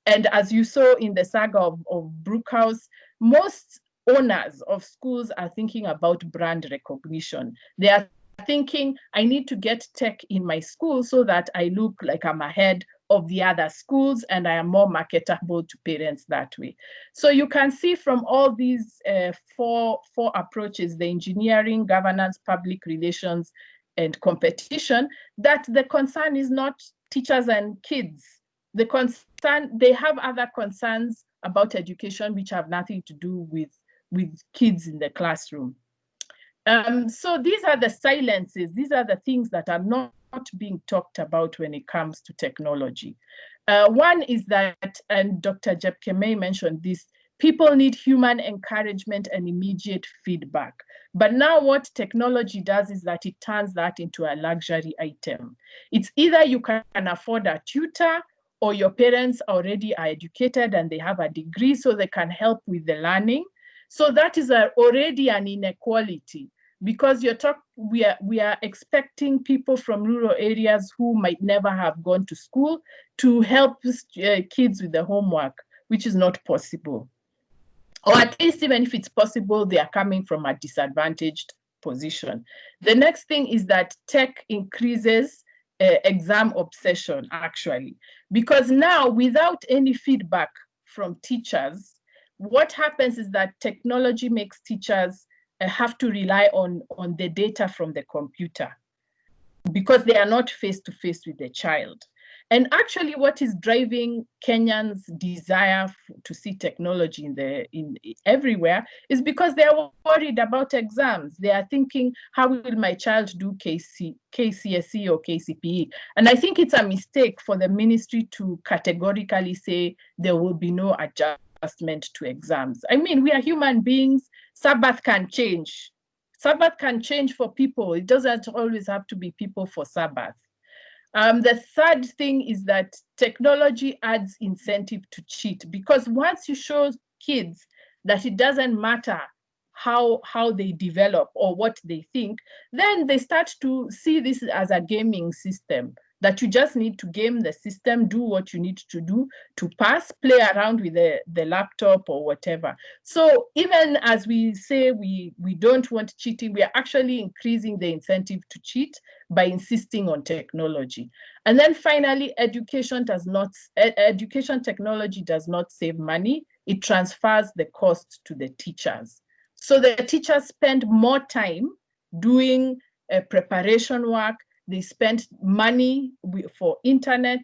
And as you saw in the saga of Brookhouse, most owners of schools are thinking about brand recognition. They are thinking, I need to get tech in my school so that I look like I'm ahead of the other schools and I am more marketable to parents that way. So you can see from all these four approaches, the engineering, governance, public relations, and competition, that the concern is not teachers and kids. The concern, they have other concerns about education which have nothing to do with kids in the classroom. So these are the silences. These are the things that are not being talked about when it comes to technology. One is that, and Dr. Jepkemei mentioned this, people need human encouragement and immediate feedback. But now what technology does is that it turns that into a luxury item. It's either you can afford a tutor, or your parents already are educated and they have a degree so they can help with the learning. So that is already an inequality, because we are expecting people from rural areas who might never have gone to school to help kids with the homework, which is not possible. Or at least even if it's possible, they are coming from a disadvantaged position. The next thing is that tech increases exam obsession, actually, because now without any feedback from teachers, what happens is that technology makes teachers have to rely on the data from the computer, because they are not face-to-face with the child. And actually what is driving Kenyans' desire to see technology in everywhere is because they are worried about exams. They are thinking, how will my child do KCSE or KCPE? And I think it's a mistake for the ministry to categorically say there will be no adjustment to exams. I mean, we are human beings. Sabbath can change. Sabbath can change for people. It doesn't always have to be people for Sabbath. The third thing is that technology adds incentive to cheat, because once you show kids that it doesn't matter how they develop or what they think, then they start to see this as a gaming system, that you just need to game the system, do what you need to do to pass, play around with the laptop or whatever. So even as we say we don't want cheating, we are actually increasing the incentive to cheat by insisting on technology. And then finally, education technology does not save money. It transfers the cost to the teachers. So the teachers spend more time doing preparation work. They spend money for internet,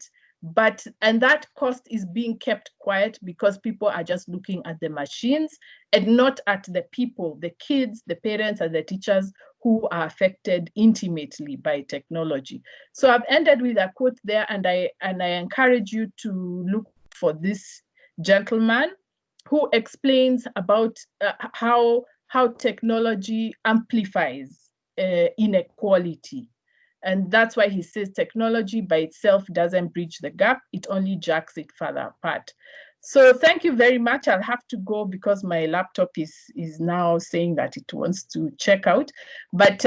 and that cost is being kept quiet because people are just looking at the machines and not at the people, the kids, the parents, and the teachers who are affected intimately by technology. So I've ended with a quote there, and I encourage you to look for this gentleman who explains about how technology amplifies inequality. And that's why he says technology by itself doesn't bridge the gap, it only jacks it further apart. So thank you very much. I'll have to go because my laptop is now saying that it wants to check out. But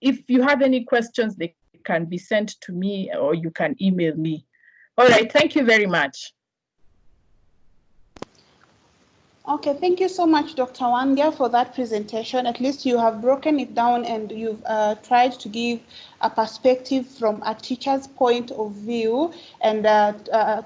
if you have any questions, they can be sent to me or you can email me. All right, thank you very much. Okay, thank you so much, Dr. Wandia, for that presentation. At least you have broken it down and you've tried to give a perspective from a teacher's point of view and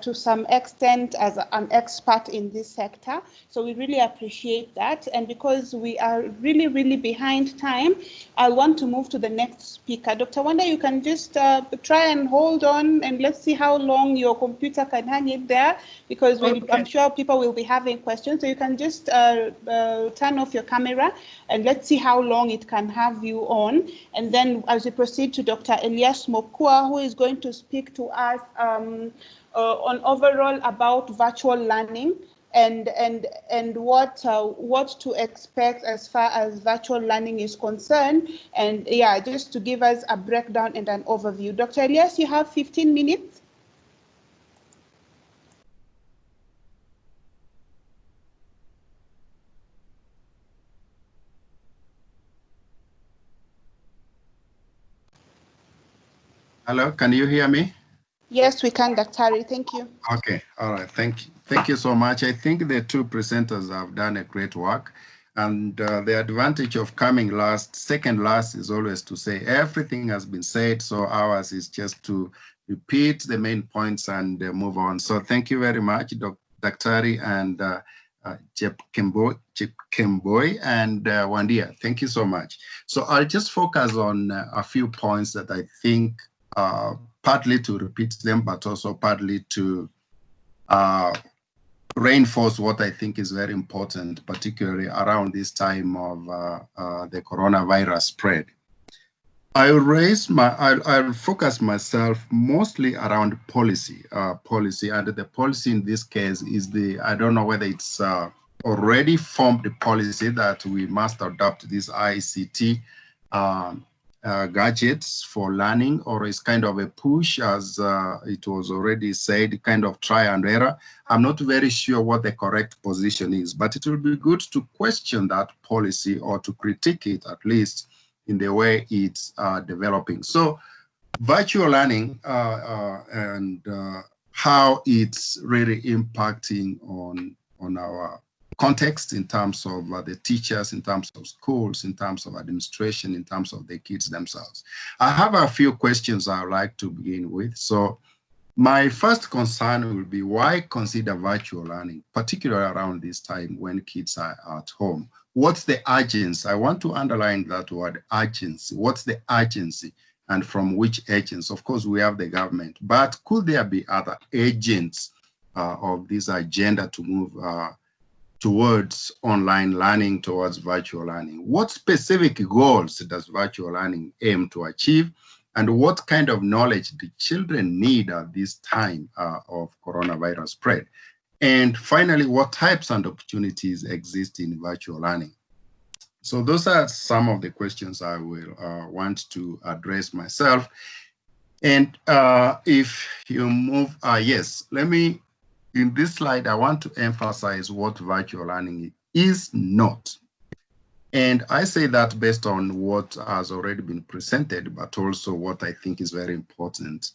to some extent as an expert in this sector. So we really appreciate that. And because we are really, really behind time, I want to move to the next speaker. Dr. Wanda, you can just try and hold on and let's see how long your computer can hang it there, because I'm sure people will be having questions. So you can just turn off your camera and let's see how long it can have you on. And then as we proceed to Dr. Elias Mokua, who is going to speak to us on overall about virtual learning and what to expect as far as virtual learning is concerned. And yeah, just to give us a breakdown and an overview. Dr. Elias, you have 15 minutes. Hello, can you hear me? Yes, we can, Dr. Thank you. Okay, all right, thank you so much. I think the two presenters have done a great work, and the advantage of coming second last is always to say everything has been said, so ours is just to repeat the main points and move on. So thank you very much, Dr. and Chip Kemboy and Wandia. Thank you so much. So I'll just focus on a few points that I think partly to repeat them, but also partly to reinforce what I think is very important, particularly around this time of the coronavirus spread. I'll focus myself mostly around policy, and the policy in this case is I don't know whether it's already formed policy that we must adopt this ICT gadgets for learning, or is kind of a push, as it was already said, kind of try and error. I'm not very sure what the correct position is, but it will be good to question that policy or to critique it, at least in the way it's developing. So virtual learning and how it's really impacting on our context in terms of the teachers, in terms of schools, in terms of administration, in terms of the kids themselves. I have a few questions I would like to begin with. So my first concern will be, why consider virtual learning, particularly around this time when kids are at home? What's the urgency? I want to underline that word, urgency. What's the urgency, and from which agents? Of course, we have the government, but could there be other agents of this agenda to move towards online learning, towards virtual learning? What specific goals does virtual learning aim to achieve? And what kind of knowledge do children need at this time of coronavirus spread? And finally, what types and opportunities exist in virtual learning? So those are some of the questions I will want to address myself. And if you move, yes, let me, in this slide, I want to emphasize what virtual learning is not. And I say that based on what has already been presented, but also what I think is very important.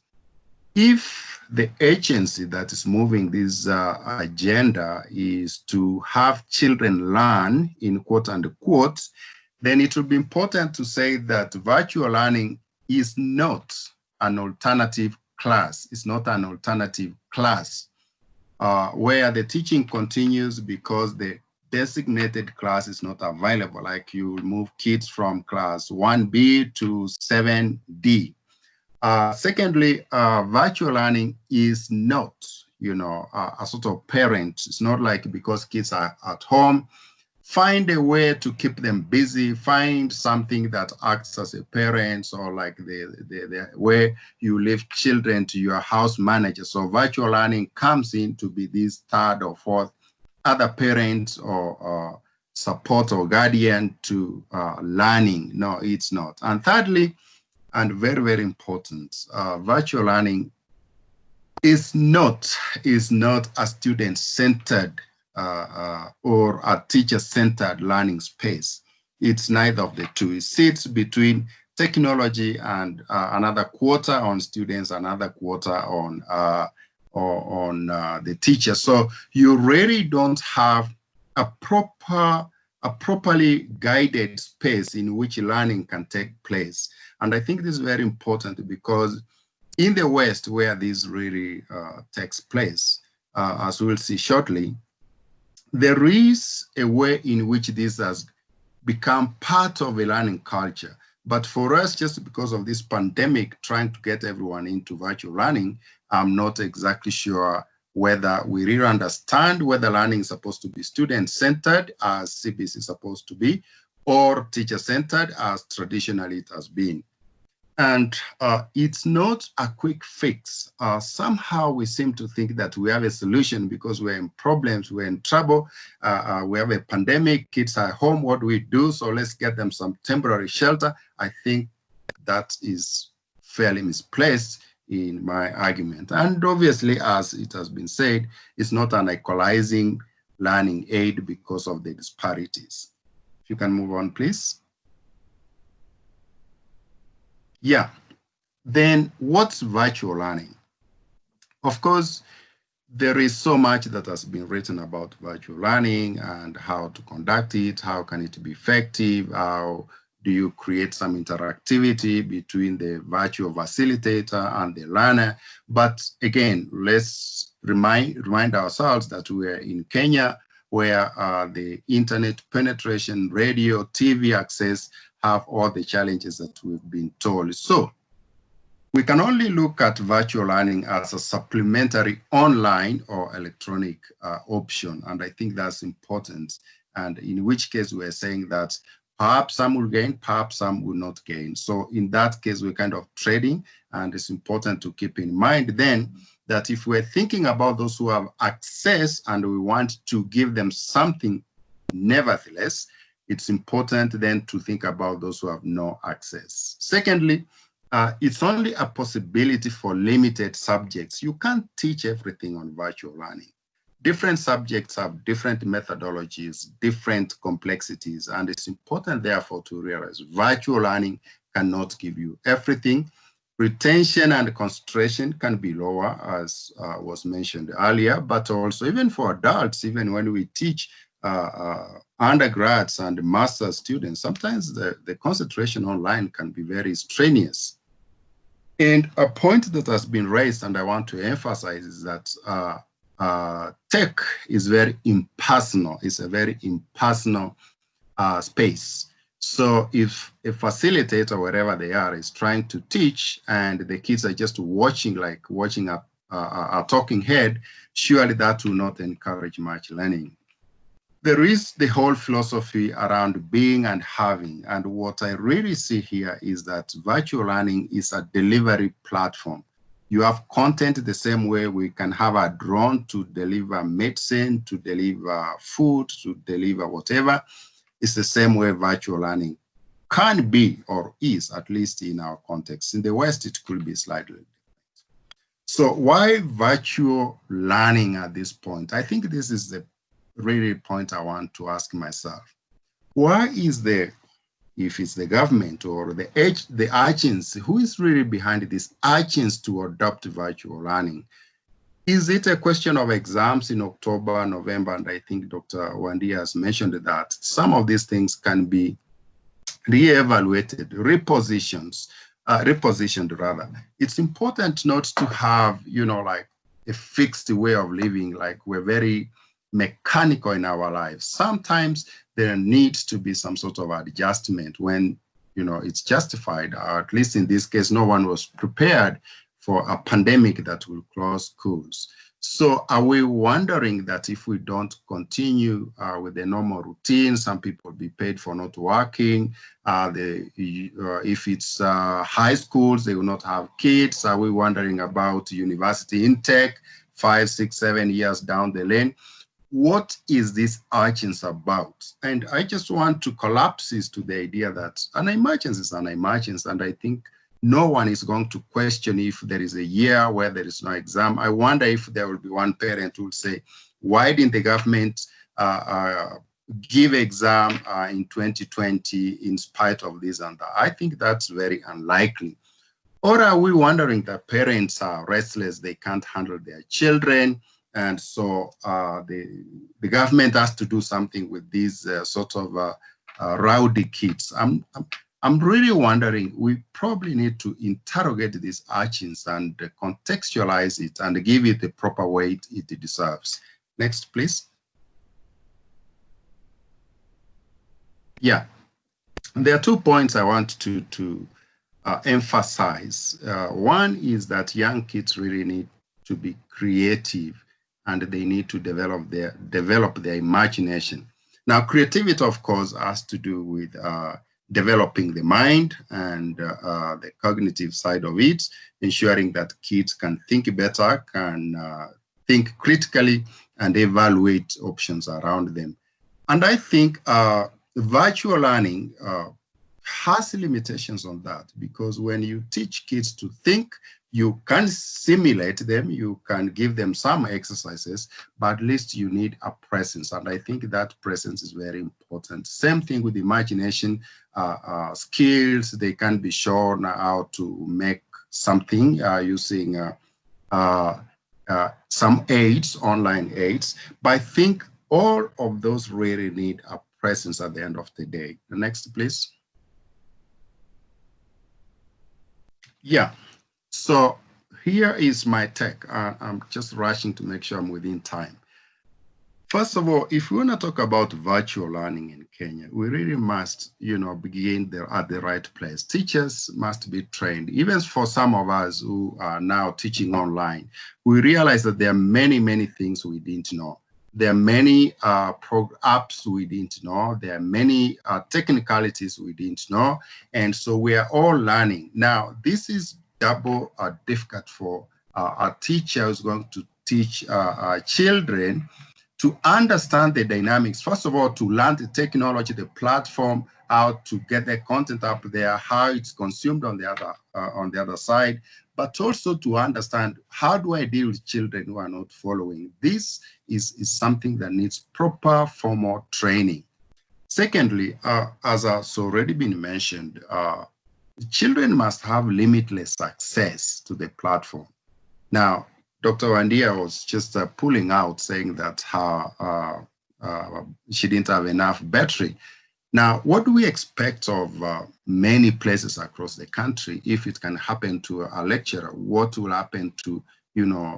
If the agency that is moving this agenda is to have children learn, in quote unquote, then it will be important to say that virtual learning is not an alternative class. It's not an alternative class where the teaching continues because the designated class is not available, like you move kids from class 1B to 7D. Secondly, virtual learning is not, a sort of parent. It's not like because kids are at home, find a way to keep them busy, find something that acts as a parent, or like the way you leave children to your house manager. So virtual learning comes in to be this third or fourth other parents or support or guardian to learning. No, it's not. And thirdly, and very, very important, virtual learning is not a student-centered or a teacher-centered learning space. It's neither of the two. It sits between technology and another quarter on students, another quarter on on the teacher. So you really don't have a properly guided space in which learning can take place. And I think this is very important because in the West, where this really takes place, as we'll see shortly, there is a way in which this has become part of a learning culture. But for us, just because of this pandemic, trying to get everyone into virtual learning, I'm not exactly sure whether we really understand whether learning is supposed to be student-centered, as CBC is supposed to be, or teacher-centered, as traditionally it has been. And it's not a quick fix. Somehow we seem to think that we have a solution because we're in problems, we're in trouble, we have a pandemic, kids are home, what do we do? So let's get them some temporary shelter. I think that is fairly misplaced in my argument. And obviously, as it has been said, it's not an equalizing learning aid because of the disparities. If you can move on, please. Yeah, then what's virtual learning? Of course, there is so much that has been written about virtual learning and how to conduct it, how can it be effective, how do you create some interactivity between the virtual facilitator and the learner. But again, let's remind ourselves that we are in Kenya, where the internet penetration, radio, TV access have all the challenges that we've been told. So we can only look at virtual learning as a supplementary online or electronic option. And I think that's important. And in which case we're saying that perhaps some will gain, perhaps some will not gain. So in that case, we're kind of trading. And it's important to keep in mind then that if we're thinking about those who have access and we want to give them something, nevertheless, it's important then to think about those who have no access. Secondly, it's only a possibility for limited subjects. You can't teach everything on virtual learning. Different subjects have different methodologies, different complexities, and it's important, therefore, to realize virtual learning cannot give you everything. Retention and concentration can be lower, as was mentioned earlier, but also even for adults, even when we teach undergrads and master's students, sometimes the concentration online can be very strenuous. And a point that has been raised, and I want to emphasize, is that tech is very impersonal. It's a very impersonal space. So if a facilitator, wherever they are, is trying to teach and the kids are just watching, like watching a talking head, surely that will not encourage much learning. There is the whole philosophy around being and having. And what I really see here is that virtual learning is a delivery platform. You have content the same way we can have a drone to deliver medicine, to deliver food, to deliver whatever. It's the same way virtual learning can be or is, at least in our context. In the West, it could be slightly different. So why virtual learning at this point? I think this is the really point I want to ask myself. Why is there, if it's the government or the agents, who is really behind these agents to adopt virtual learning? Is it a question of exams in October, November? And I think Dr. Wandi has mentioned that some of these things can be re-evaluated, repositioned rather. It's important not to have, like a fixed way of living, like we're very mechanical in our lives. Sometimes there needs to be some sort of adjustment when, it's justified, or at least in this case, no one was prepared for a pandemic that will close schools. So are we wondering that if we don't continue with the normal routine, some people will be paid for not working? If it's high schools, they will not have kids. Are we wondering about university intake 5, 6, 7 years down the lane? What is this urgence about? And I just want to collapse this to the idea that an emergency is an emergency, and I think no one is going to question if there is a year where there is no exam. I wonder if there will be one parent who will say, why didn't the government give exam in 2020 in spite of this and that? I think that's very unlikely. Or are we wondering that parents are restless, they can't handle their children, and so the government has to do something with these sort of rowdy kids? I'm really wondering, we probably need to interrogate these actions and contextualize it and give it the proper weight it deserves. Next, please. Yeah, there are 2 points I want to emphasize. One is that young kids really need to be creative and they need to develop their imagination. Now, creativity, of course, has to do with developing the mind and the cognitive side of it, ensuring that kids can think better, can think critically, and evaluate options around them. And I think virtual learning has limitations on that, because when you teach kids to think, you can simulate them, you can give them some exercises, but at least you need a presence. And I think that presence is very important. Same thing with imagination, skills. They can be shown how to make something using some aids, online aids. But I think all of those really need a presence at the end of the day. The next, please. Yeah, so here is my tech. I'm just rushing to make sure I'm within time. First of all, if we want to talk about virtual learning in Kenya, we really must, begin there at the right place. Teachers must be trained. Even for some of us who are now teaching online, we realize that there are many, many things we didn't know. There are many apps we didn't know. There are many technicalities we didn't know. And so we are all learning. Now, this is double difficult for a teacher who's going to teach children to understand the dynamics. First of all, to learn the technology, the platform, how to get the content up there, how it's consumed on the other side, but also to understand, how do I deal with children who are not following? This is something that needs proper formal training. Secondly, as has already been mentioned, children must have limitless access to the platform. Now, Dr. Wandia was just pulling out, saying that she didn't have enough battery. Now, what do we expect of many places across the country if it can happen to a lecturer? What will happen to,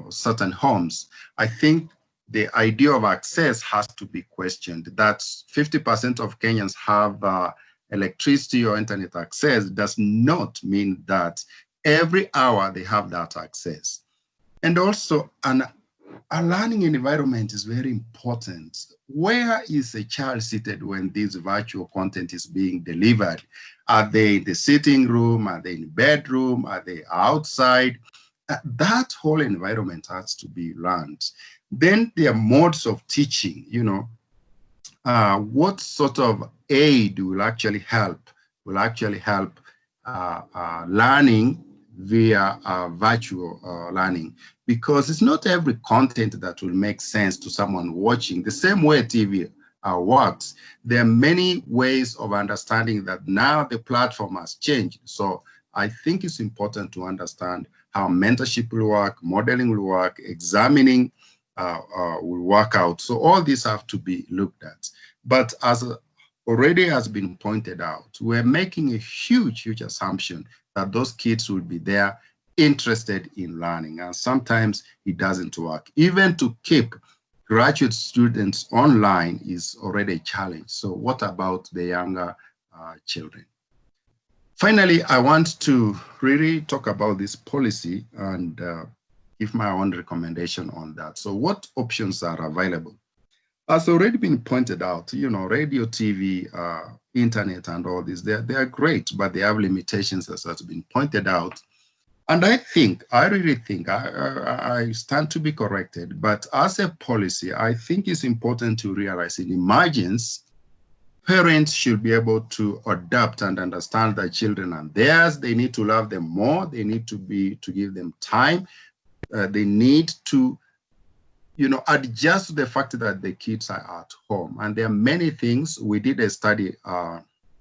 certain homes? I think the idea of access has to be questioned. That 50% of Kenyans have electricity or internet access does not mean that every hour they have that access. And also, a learning environment is very important. Where is a child seated when this virtual content is being delivered? Are they in the sitting room? Are they in the bedroom? Are they outside? That whole environment has to be learned. Then there are modes of teaching, what sort of aid will actually help learning via virtual learning, because it's not every content that will make sense to someone watching. The same way TV works, there are many ways of understanding that now the platform has changed. So I think it's important to understand how mentorship will work, modeling will work, examining will work out. So all these have to be looked at. But as already has been pointed out, we're making a huge assumption that those kids will be there interested in learning. And sometimes it doesn't work. Even to keep graduate students online is already a challenge. So what about the younger children? Finally, I want to really talk about this policy and give my own recommendation on that. So what options are available? As already been pointed out, radio, TV, internet, and all this, they are great, but they have limitations, as has been pointed out. And I really think, I stand to be corrected, but as a policy, I think it's important to realize in emergence, parents should be able to adapt and understand that children are theirs. They need to love them more. They need to give them time. They need to adjust to the fact that the kids are at home. And there are many things. We did a study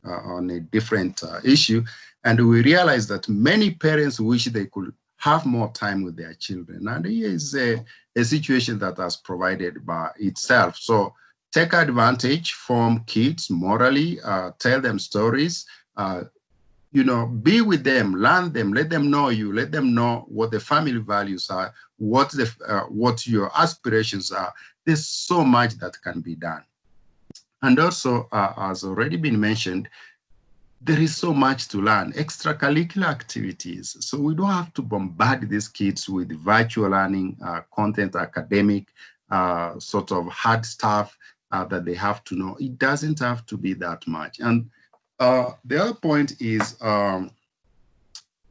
on a different issue, and we realized that many parents wish they could have more time with their children. And here is a situation that has provided by itself. So take advantage, form kids morally, tell them stories, be with them, learn them, let them know you, let them know what the family values are, what your aspirations are. There's so much that can be done. And also, as already been mentioned, there is so much to learn, extracurricular activities. So we don't have to bombard these kids with virtual learning, content, academic, sort of hard stuff that they have to know. It doesn't have to be that much. And the other point is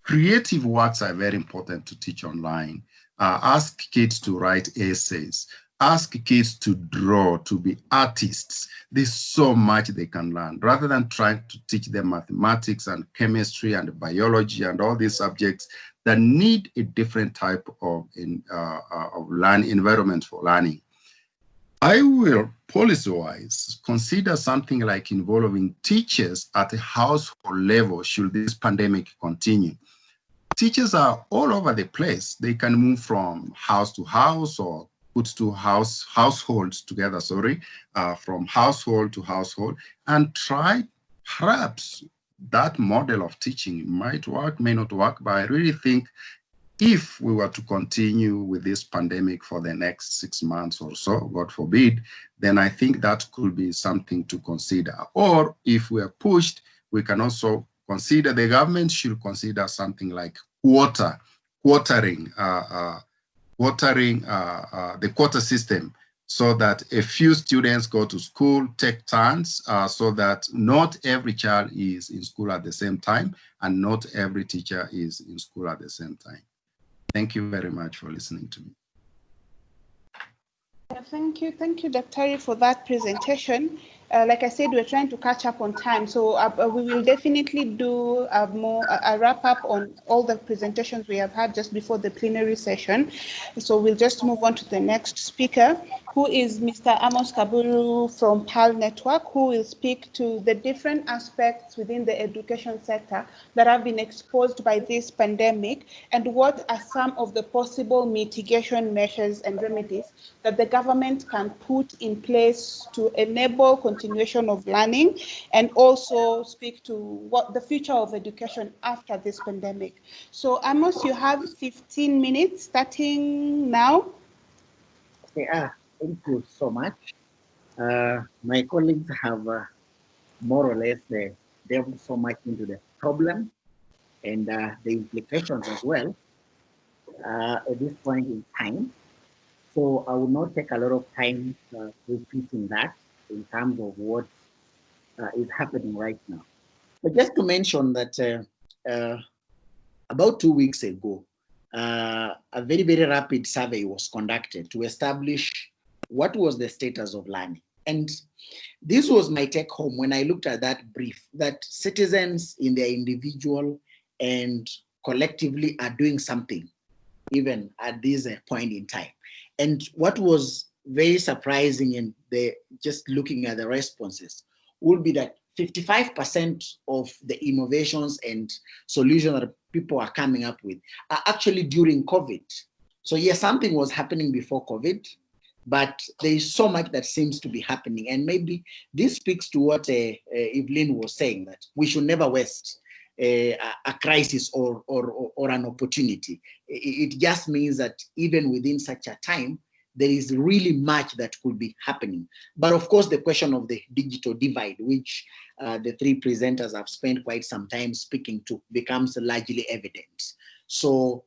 creative works are very important to teach online. Ask kids to write essays. Ask kids to draw, to be artists. There's so much they can learn. Rather than trying to teach them mathematics and chemistry and biology and all these subjects that need a different type of environment for learning. I will, policy-wise, consider something like involving teachers at a household level should this pandemic continue. Teachers are all over the place. They can move from house to house or put two households together, from household to household, and try perhaps that model of teaching might work, may not work, but I really think if we were to continue with this pandemic for the next 6 months or so, God forbid, then I think that could be something to consider. Or if we are pushed, we can also consider, the government should consider something like quartering the quota system, so that a few students go to school, take turns, so that not every child is in school at the same time and not every teacher is in school at the same time. Thank you very much for listening to me. Thank you, Dr. for that presentation. Like I said, we're trying to catch up on time, so we will definitely do a wrap up on all the presentations we have had just before the plenary session. So we'll just move on to the next speaker, who is Mr. Amos Kaburu from PAL Network, who will speak to the different aspects within the education sector that have been exposed by this pandemic, and what are some of the possible mitigation measures and remedies that the government can put in place to enable continuation of learning, and also speak to what the future of education after this pandemic. So Amos, you have 15 minutes starting now. Okay, thank you so much. My colleagues have more or less delved so much into the problem and the implications as well at this point in time. So I will not take a lot of time repeating that in terms of what is happening right now. But just to mention that about 2 weeks ago, a very, very rapid survey was conducted to establish what was the status of learning. And this was my take home when I looked at that brief, that citizens in their individual and collectively are doing something, even at this point in time. And what was very surprising in just looking at the responses would be that 55% of the innovations and solutions that people are coming up with are actually during COVID. So yes, something was happening before COVID, but there is so much that seems to be happening. And maybe this speaks to what Evelyn was saying, that we should never waste a crisis or an opportunity. It just means that even within such a time, there is really much that could be happening. But of course, the question of the digital divide, which the three presenters have spent quite some time speaking to, becomes largely evident. So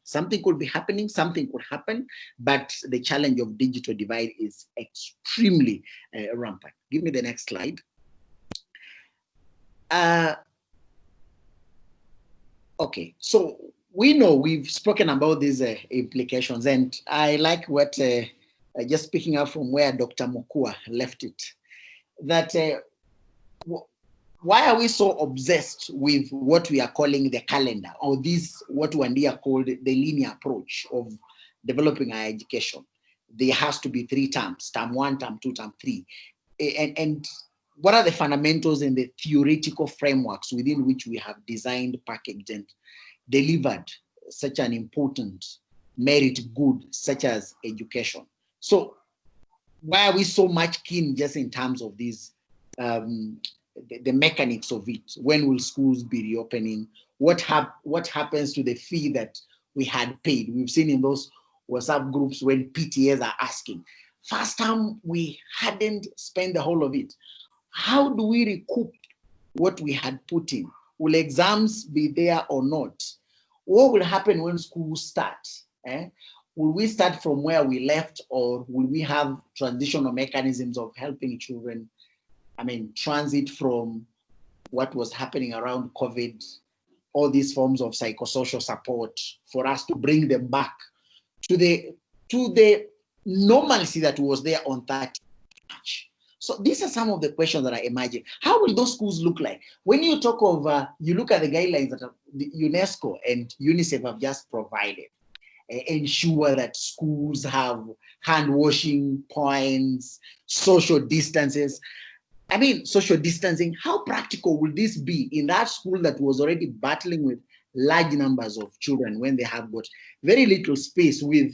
something could be happening, something could happen, but the challenge of digital divide is extremely rampant. Give me the next slide. Okay, so we know we've spoken about these implications, and I like what, just picking up from where Dr. Mukua left it, that why are we so obsessed with what we are calling the calendar, or this, what Wandia called the linear approach of developing our education? There has to be 3 terms, term 1, term 2, term 3. And what are the fundamentals and the theoretical frameworks within which we have designed, packaged, and delivered such an important merit good such as education? So why are we so much keen just in terms of these, the mechanics of it? When will schools be reopening? What happens to the fee that we had paid? We've seen in those WhatsApp groups when PTAs are asking. First time we hadn't spent the whole of it. How do we recoup what we had put in? Will exams be there or not? What will happen when schools start? Will we start from where we left, or will we have transitional mechanisms of helping children, transit from what was happening around COVID, all these forms of psychosocial support for us to bring them back to the normalcy that was there on 30 March? So these are some of the questions that I imagine. How will those schools look like? When you talk of, you look at the guidelines that the UNESCO and UNICEF have just provided, ensure that schools have hand washing points, social distances. Social distancing, how practical will this be in that school that was already battling with large numbers of children when they have got very little space with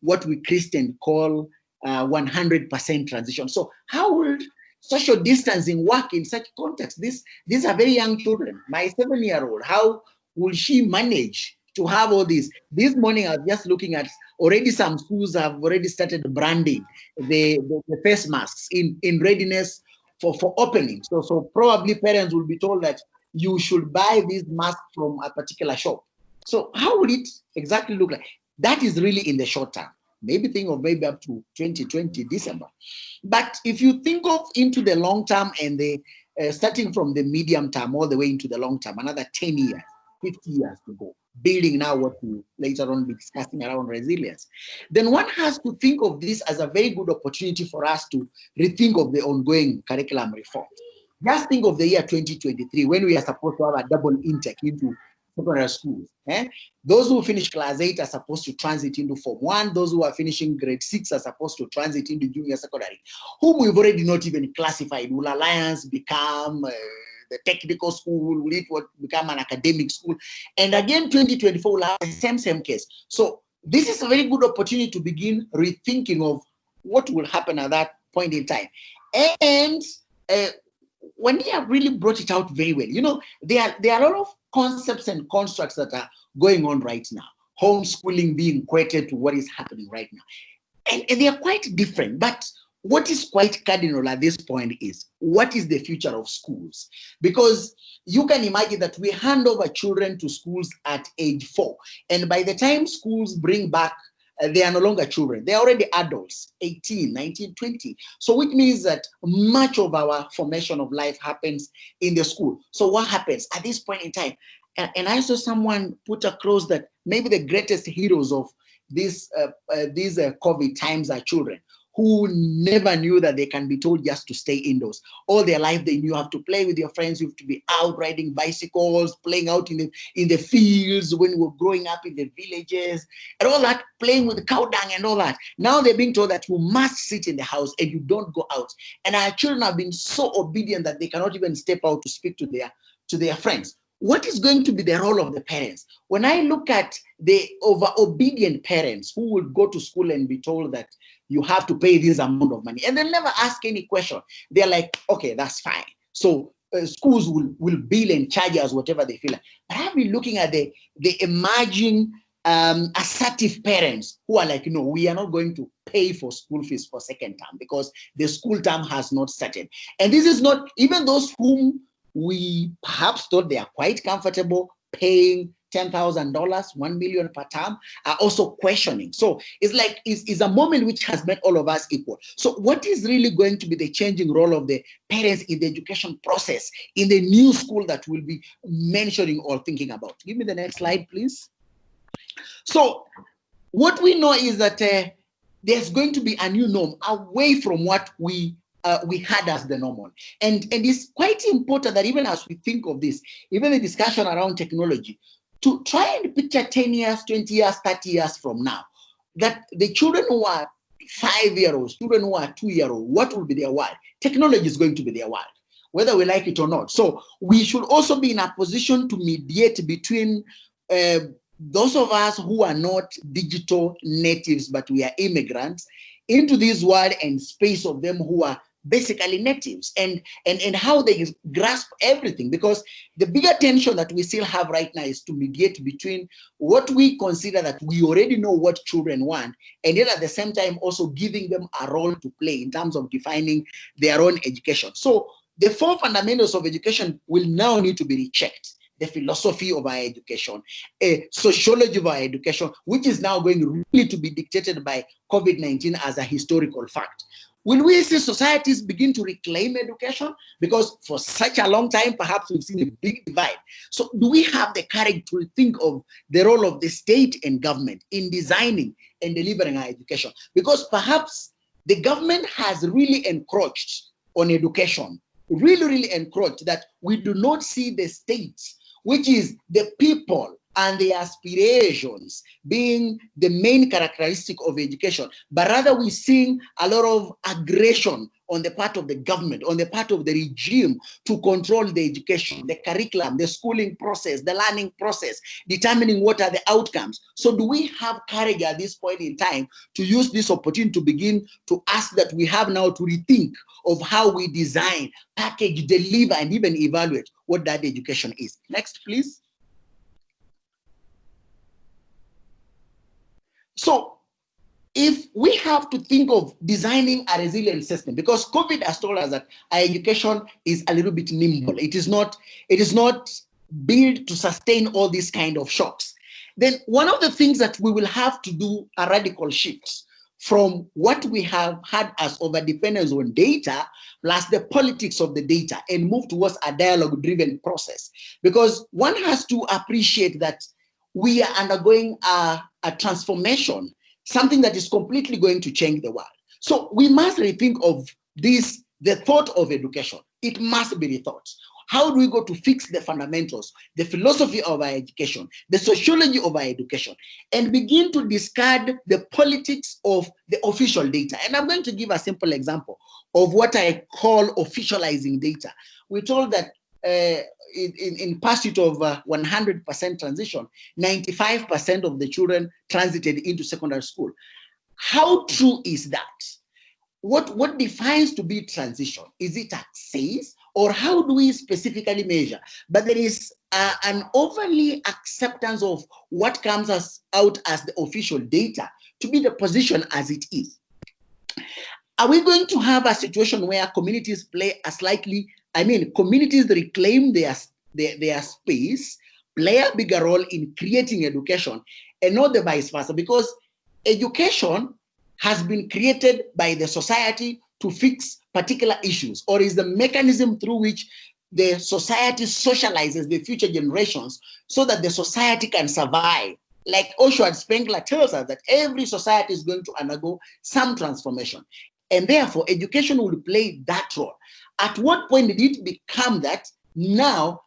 what we Christians call 100% transition? So how will social distancing work in such context? These are very young children. My 7-year-old, how will she manage to have all these? This morning I was just looking at, already some schools have already started branding the face masks in readiness for opening. So probably parents will be told that you should buy this mask from a particular shop. So how will it exactly look like? That is really in the short term. Maybe think of maybe up to 2020 December. But if you think of into the long term and the starting from the medium term all the way into the long term, another 10 years, 50 years to go, building now what we later on be discussing around resilience, then one has to think of this as a very good opportunity for us to rethink of the ongoing curriculum reform. Just think of the year 2023, when we are supposed to have a double intake into secondary schools. Those who finish class 8 are supposed to transit into Form 1. Those who are finishing grade 6 are supposed to transit into junior secondary, whom we've already not even classified. Will Alliance become the technical school? Will it become an academic school? And again, 2024 will have the same case. So this is a very good opportunity to begin rethinking of what will happen at that point in time. And when they have really brought it out very well, there are a lot of concepts and constructs that are going on right now. Homeschooling being equated to what is happening right now. And they are quite different. But what is quite cardinal at this point is, what is the future of schools? Because you can imagine that we hand over children to schools at age 4. And by the time schools bring back, they are no longer children. They are already adults, 18, 19, 20. So which means that much of our formation of life happens in the school. So what happens at this point in time? And I saw someone put across that maybe the greatest heroes of these COVID times are children who never knew that they can be told just to stay indoors. All their life, they knew you have to play with your friends, you have to be out riding bicycles, playing out in the fields when we were growing up in the villages, and all that, playing with cow dung and all that. Now they're being told that you must sit in the house and you don't go out. And our children have been so obedient that they cannot even step out to speak to their friends. What is going to be the role of the parents? When I look at the over-obedient parents who will go to school and be told that you have to pay this amount of money, and they'll never ask any question. They're like, okay, that's fine. So schools will bill and charge us whatever they feel like. But I've been looking at the emerging assertive parents who are like, no, we are not going to pay for school fees for second term because the school term has not started. And this is not, even those whom we perhaps thought they are quite comfortable paying $10,000, $1 million per term, are also questioning. So it's like, it's a moment which has made all of us equal. So what is really going to be the changing role of the parents in the education process in the new school that we'll be mentioning or thinking about? Give me the next slide, please. So what we know is that there's going to be a new norm away from what we had as the normal. And it's quite important that even as we think of this, even the discussion around technology, to try and picture 10 years, 20 years, 30 years from now, that the children who are 5-year-olds, children who are 2-year-old, what will be their world? Technology is going to be their world, whether we like it or not. So we should also be in a position to mediate between those of us who are not digital natives, but we are immigrants, into this world and space of them who are basically natives, and how they grasp everything. Because the bigger tension that we still have right now is to mediate between what we consider that we already know what children want, and yet at the same time also giving them a role to play in terms of defining their own education. So the 4 fundamentals of education will now need to be rechecked. The philosophy of our education, a sociology of our education, which is now going really to be dictated by COVID-19 as a historical fact. Will we see societies begin to reclaim education? Because for such a long time, perhaps we've seen a big divide. So do we have the courage to think of the role of the state and government in designing and delivering our education? Because perhaps the government has really encroached on education, really encroached, that we do not see the state, which is the people and their aspirations being the main characteristic of education, but rather we're seeing a lot of aggression on the part of the government, on the part of the regime to control the education, the curriculum, the schooling process, the learning process, determining what are the outcomes. So do we have courage at this point in time to use this opportunity to begin to ask that we have now to rethink of how we design, package, deliver, and even evaluate what that education is? Next, please. So if we have to think of designing a resilient system, because COVID has told us that our education is a little bit nimble. It is not built to sustain all these kind of shocks. Then one of the things that we will have to do are radical shifts from what we have had as overdependence on data plus the politics of the data, and move towards a dialogue-driven process. Because one has to appreciate that we are undergoing a transformation, something that is completely going to change the world. So we must rethink of this, the thought of education. It must be rethought. How do we go to fix the fundamentals, the philosophy of our education, the sociology of our education, and begin to discard the politics of the official data? And I'm going to give a simple example of what I call officializing data. We're told that in pursuit of 100% transition, 95% of the children transited into secondary school. How true is that? What defines to be transition? Is it access, or how do we specifically measure? But there is an overly acceptance of what comes out as the official data to be the position as it is. Are we going to have a situation where communities play a slightly, communities reclaim their space, play a bigger role in creating education, and not the vice versa? Because education has been created by the society to fix particular issues, or is the mechanism through which the society socializes the future generations so that the society can survive. Like Oswald Spengler tells us that every society is going to undergo some transformation, and therefore education will play that role. At what point did it become that now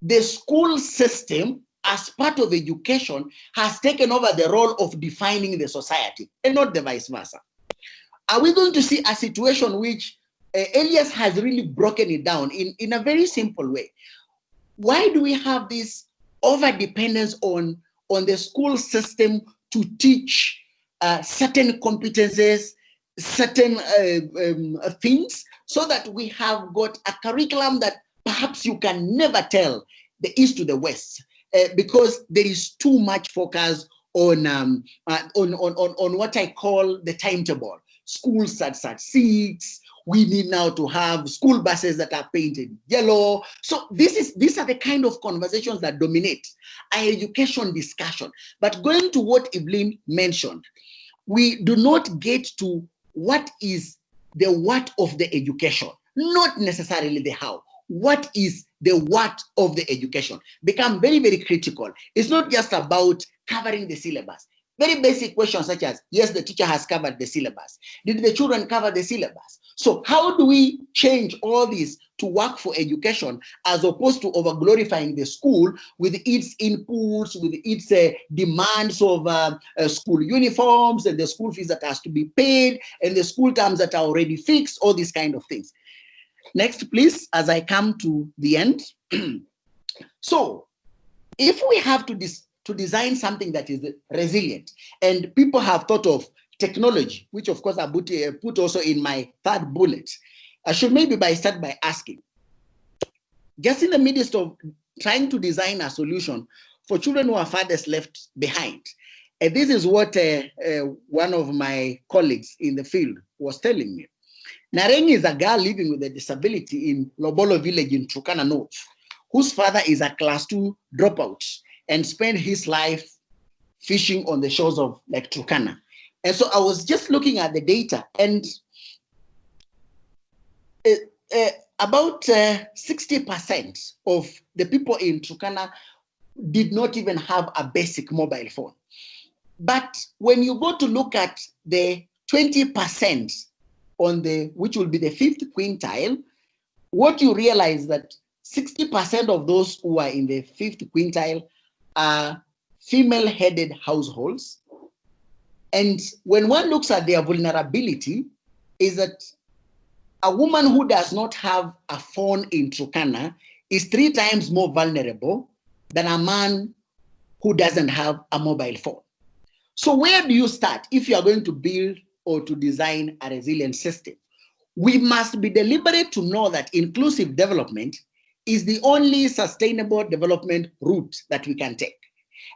the school system, as part of education, has taken over the role of defining the society and not the vice versa? Are we going to see a situation which Elias has really broken it down in a very simple way? Why do we have this over dependence on the school system to teach certain competences, certain things, so that we have got a curriculum that perhaps you can never tell the east to the west, because there is too much focus on what I call the timetable. School starts at 6. We need now to have school buses that are painted yellow. So these are the kind of conversations that dominate our education discussion. But going to what Evelyn mentioned, we do not get to what is the what of the education, not necessarily the how. What is the what of the education? Become very, very critical. It's not just about covering the syllabus. Very basic questions such as, yes, the teacher has covered the syllabus. Did the children cover the syllabus? So how do we change all this to work for education as opposed to over-glorifying the school with its inputs, with its demands of school uniforms and the school fees that has to be paid and the school terms that are already fixed, all these kind of things. Next, please, as I come to the end. So if we have to design something that is resilient, and people have thought of technology, which of course I put also in my third bullet, I should maybe start by asking, just in the midst of trying to design a solution for children who are farthest left behind, and this is what one of my colleagues in the field was telling me. Nareng is a girl living with a disability in Lobolo village in Turkana North, whose father is a class 2 dropout and spent his life fishing on the shores of Lake Turkana. And so I was just looking at the data, and about 60% of the people in Turkana did not even have a basic mobile phone. But when you go to look at the 20% on the, which will be the 5th quintile, what you realize that 60% of those who are in the 5th quintile are female-headed households. And when one looks at their vulnerability, is that a woman who does not have a phone in Turkana is 3 times more vulnerable than a man who doesn't have a mobile phone. So where do you start if you are going to build or to design a resilient system? We must be deliberate to know that inclusive development is the only sustainable development route that we can take.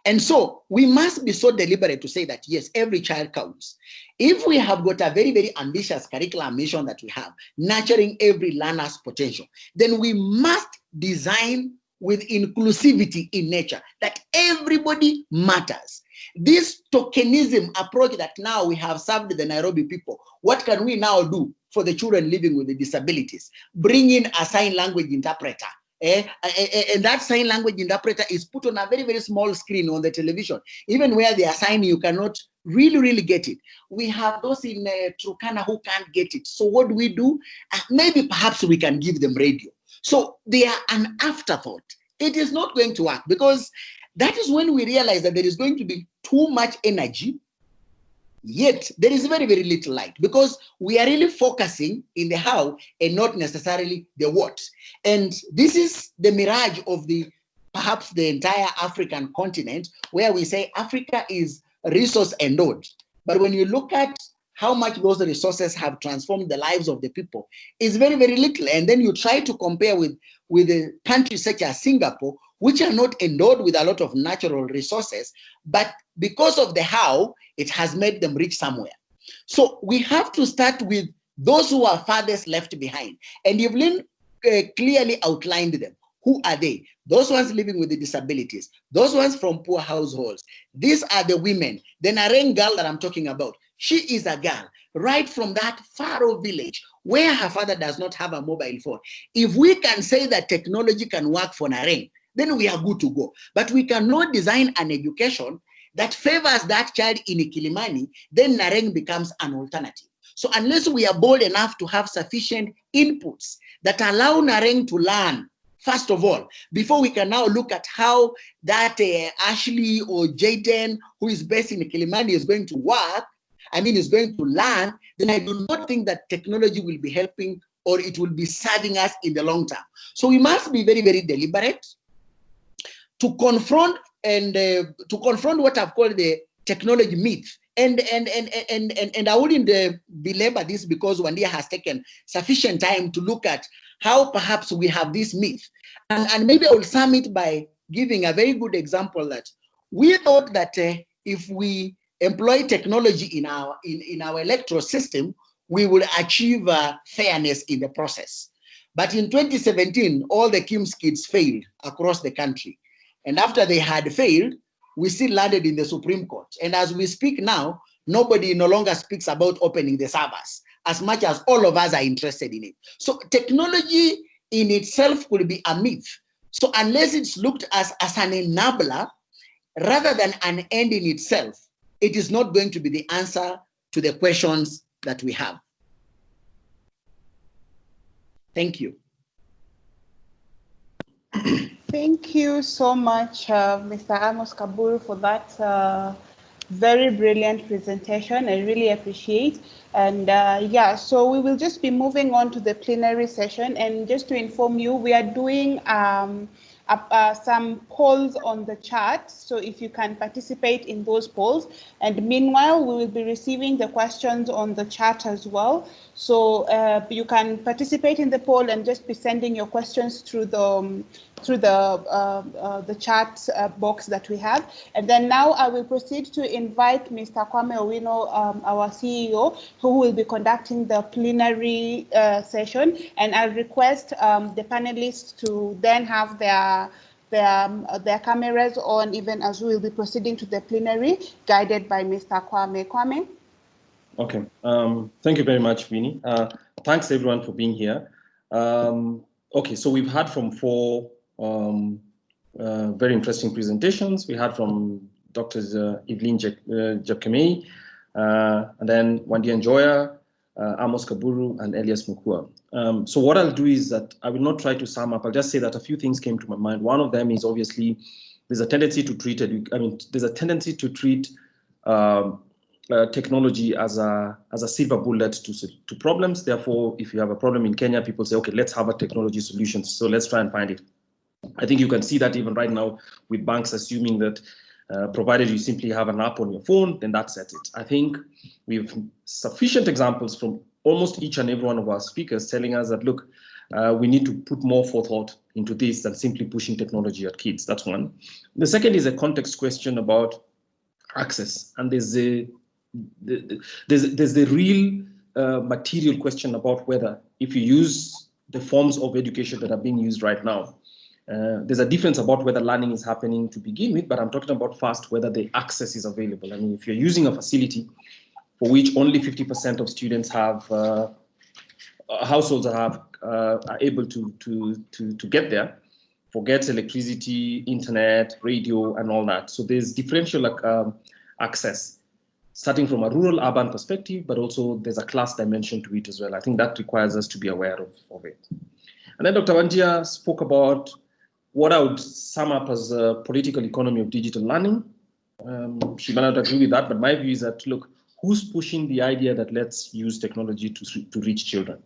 And so we must be so deliberate to say that, yes, every child counts. If we have got a very, very ambitious curriculum mission that we have, nurturing every learner's potential, then we must design with inclusivity in nature, that everybody matters. This tokenism approach that now we have served the Nairobi people, what can we now do for the children living with the disabilities? Bring in a sign language interpreter. And that sign language interpreter is put on a very, very small screen on the television. Even where they are signing, you cannot really get it. We have those in Turkana who can't get it. So what do? Maybe perhaps we can give them radio. So they are an afterthought. It is not going to work, because that is when we realize that there is going to be too much energy, yet there is very, very little light, because we are really focusing in the how and not necessarily the what. And this is the mirage of perhaps the entire African continent, where we say Africa is resource endowed. But when you look at how much those resources have transformed the lives of the people, is very, very little. And then you try to compare with the countries such as Singapore, which are not endowed with a lot of natural resources, but because of the how, it has made them reach somewhere. So we have to start with those who are farthest left behind. And you've clearly outlined them. Who are they? Those ones living with the disabilities, those ones from poor households. These are the women. The Nareng girl that I'm talking about, she is a girl right from that far-off village where her father does not have a mobile phone. If we can say that technology can work for Nareng, then we are good to go. But we cannot design an education that favors that child in Kilimani, then Nareng becomes an alternative. So unless we are bold enough to have sufficient inputs that allow Nareng to learn, first of all, before we can now look at how that Ashley or Jaden, who is based in Kilimani, is going to work, is going to learn, then I do not think that technology will be helping or it will be serving us in the long term. So we must be very, very deliberate to confront what I've called the technology myth. And I wouldn't belabor this, because Wandia has taken sufficient time to look at how perhaps we have this myth. And maybe I will sum it by giving a very good example that we thought that if we employ technology in our electoral system, we will achieve fairness in the process. But in 2017, all the KIMS kids failed across the country. And after they had failed, we still landed in the Supreme Court. And as we speak now, nobody no longer speaks about opening the servers, as much as all of us are interested in it. So technology in itself could be a myth. So unless it's looked as an enabler rather than an end in itself, it is not going to be the answer to the questions that we have. Thank you. Thank you so much, Mr. Amos Kaburu, for that very brilliant presentation. I really appreciate. And yeah, so we will just be moving on to the plenary session. And just to inform you, we are doing some polls on the chat. So if you can participate in those polls. And meanwhile, we will be receiving the questions on the chat as well. So you can participate in the poll and just be sending your questions through the chat box that we have. And then now I will proceed to invite Mr. Kwame Owino, our CEO, who will be conducting the plenary session. And I'll request the panelists to then have their cameras on, even as we will be proceeding to the plenary, guided by Mr. Kwame. Kwame? Okay, thank you very much, Winnie. Thanks everyone for being here. Okay, so we've had from four very interesting presentations. We had from Drs. Evelyn Jacquemei, and then Wandia Njoya, Amos Kaburu, and Elias Mukua. So what I'll do is that I will not try to sum up. I'll just say that a few things came to my mind. One of them is obviously there's a tendency to treat technology as a silver bullet to problems. Therefore, if you have a problem in Kenya, people say, okay, let's have a technology solution. So let's try and find it. I think you can see that even right now with banks assuming that provided you simply have an app on your phone, then that's it. I think we have sufficient examples from almost each and every one of our speakers telling us that, look, we need to put more forethought into this than simply pushing technology at kids. That's one. The second is a context question about access. And there's the real material question about whether if you use the forms of education that are being used right now, there's a difference about whether learning is happening to begin with, but I'm talking about first whether the access is available. I mean, if you're using a facility for which only 50% of students have, households are able to get there, forget electricity, internet, radio, and all that. So there's differential access, starting from a rural-urban perspective, but also there's a class dimension to it as well. I think that requires us to be aware of it. And then Dr. Wandia spoke about what I would sum up as a political economy of digital learning. She might not agree with that, but my view is that, look, who's pushing the idea that let's use technology to reach children?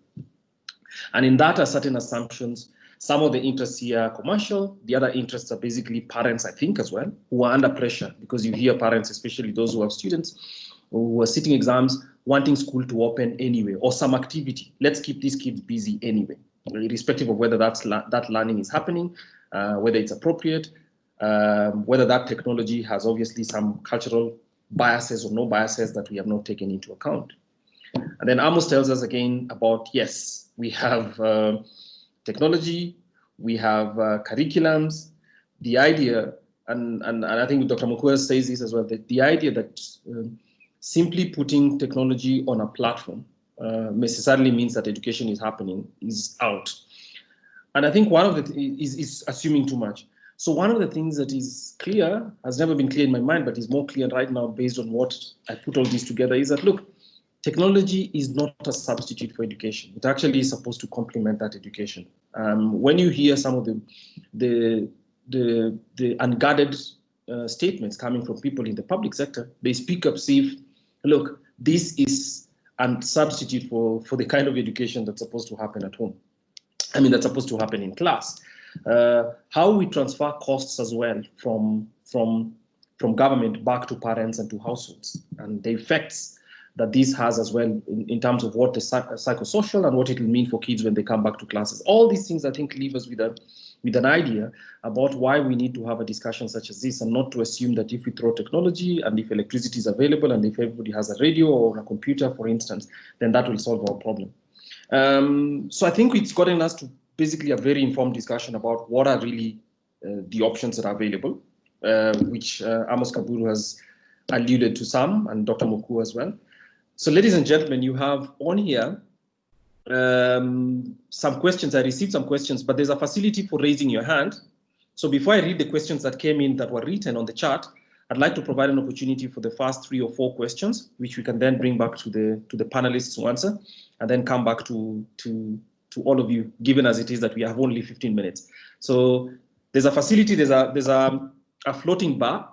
And in that are certain assumptions. Some of the interests here are commercial. The other interests are basically parents, I think, as well, who are under pressure, because you hear parents, especially those who have students who are sitting exams, wanting school to open anyway, or some activity. Let's keep these kids busy anyway, irrespective of whether that learning is happening, whether it's appropriate, whether that technology has obviously some cultural biases or no biases that we have not taken into account. And then Amos tells us again about, yes, we have technology, we have curriculums, the idea, and I think Dr. Mukua says this as well, that the idea that simply putting technology on a platform necessarily means that education is happening is out. And I think one of the is assuming too much. So one of the things that is clear, has never been clear in my mind, but is more clear right now based on what I put all this together, is that, look, technology is not a substitute for education. It actually is supposed to complement that education. When you hear some of the unguarded statements coming from people in the public sector, they speak up, see if, look, this is a substitute for the kind of education that's supposed to happen at home. I mean, that's supposed to happen in class. How we transfer costs as well from government back to parents and to households, and the effects that this has as well in terms of what the psychosocial and what it will mean for kids when they come back to classes. All these things, I think, leave us with an idea about why we need to have a discussion such as this, and not to assume that if we throw technology and if electricity is available and if everybody has a radio or a computer, for instance, then that will solve our problem. So I think it's gotten us to basically a very informed discussion about what are really the options that are available, which Amos Kaburu has alluded to some, and Dr. Moku as well. So ladies and gentlemen, you have on here some questions. I received some questions, but there's a facility for raising your hand. So before I read the questions that came in that were written on the chat, I'd like to provide an opportunity for the first 3 or 4 questions, which we can then bring back to the panelists to answer, and then come back to to all of you, given as it is that we have only 15 minutes. So there's a facility, there's a floating bar,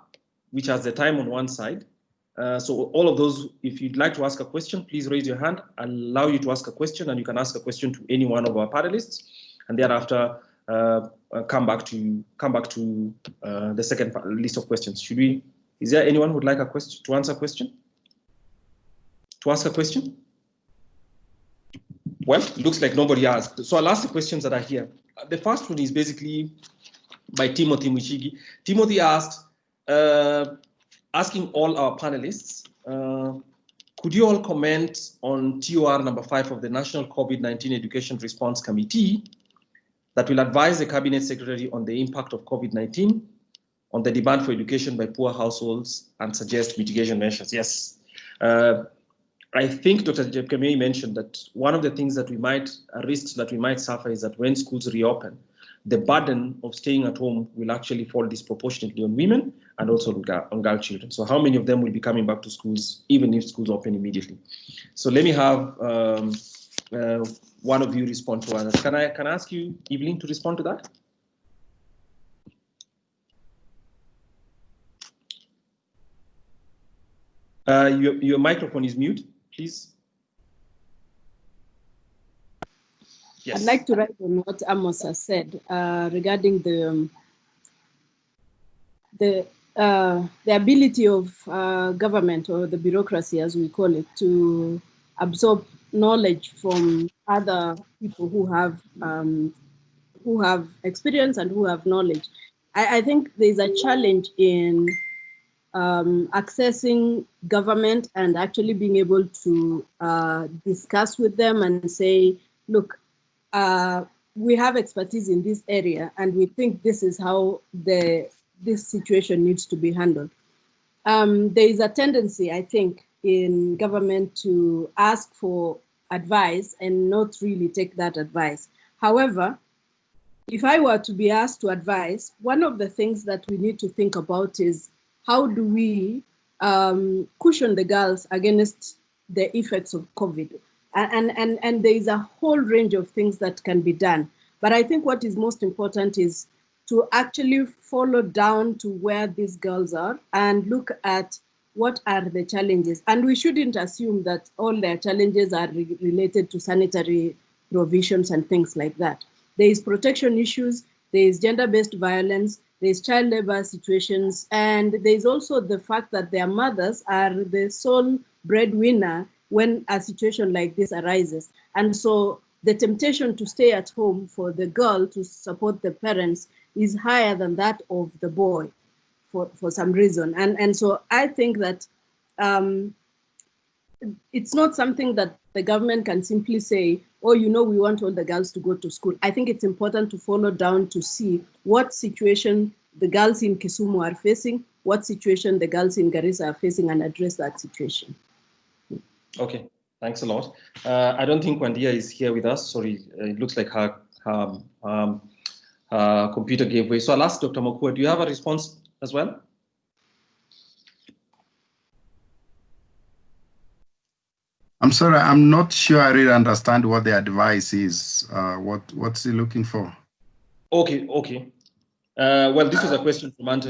which has the time on one side. So all of those, if you'd like to ask a question, please raise your hand. I'll allow you to ask a question, and you can ask a question to any one of our panelists, and thereafter come back to the second list of questions. Is there anyone who'd like a question to answer a question? To ask a question? Well, it looks like nobody asked. So I'll ask the questions that are here. The first one is basically by Timothy Mushigi. Timothy asked, asking all our panelists, could you all comment on TOR number 5 of the National COVID-19 Education Response Committee that will advise the Cabinet Secretary on the impact of COVID-19 on the demand for education by poor households and suggest mitigation measures? Yes. I think Dr. Jepkemei mentioned that one of the things that risks that we might suffer is that when schools reopen, the burden of staying at home will actually fall disproportionately on women and also on girl children. So how many of them will be coming back to schools, even if schools open immediately? So let me have one of you respond to others. Can I ask you, Evelyn, to respond to that? Your microphone is mute, please. Yes. I'd like to write on what Amos has said regarding the ability of government, or the bureaucracy as we call it, to absorb knowledge from other people who have experience and who have knowledge. I think there's a challenge in accessing government and actually being able to discuss with them and say, look, we have expertise in this area, and we think this is how this situation needs to be handled. There is a tendency, I think, in government to ask for advice and not really take that advice. However, if I were to be asked to advise, one of the things that we need to think about is how do we cushion the girls against the effects of COVID? And there is a whole range of things that can be done. But I think what is most important is to actually follow down to where these girls are and look at what are the challenges. And we shouldn't assume that all their challenges are related to sanitary provisions and things like that. There is protection issues, there is gender-based violence, there is child labor situations, and there is also the fact that their mothers are the sole breadwinner when a situation like this arises. And so the temptation to stay at home for the girl to support the parents is higher than that of the boy for some reason. And so I think that it's not something that the government can simply say, oh, you know, we want all the girls to go to school. I think it's important to follow down to see what situation the girls in Kisumu are facing, what situation the girls in Garissa are facing, and address that situation. Okay, thanks a lot. I don't think Wandia is here with us. Sorry, it looks like her computer gave way. So I'll ask Dr. Mokua, do you have a response as well? I'm sorry, I'm not sure I really understand what the advice is. What's he looking for? Okay. Well, this was a question from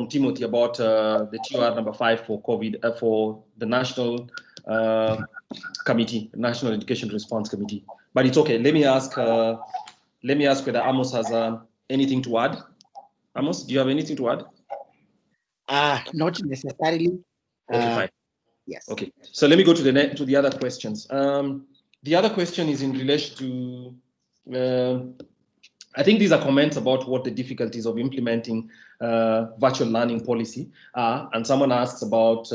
Timothy about the TOR number 5 for COVID, for the National Committee, National Education Response Committee. But it's okay. Let me ask whether Amos has anything to add. Amos, do you have anything to add? Not necessarily. Okay, fine. Yes. Okay. So let me go to the other questions. The other question is in relation to. I think these are comments about what the difficulties of implementing virtual learning policy are, and someone asks about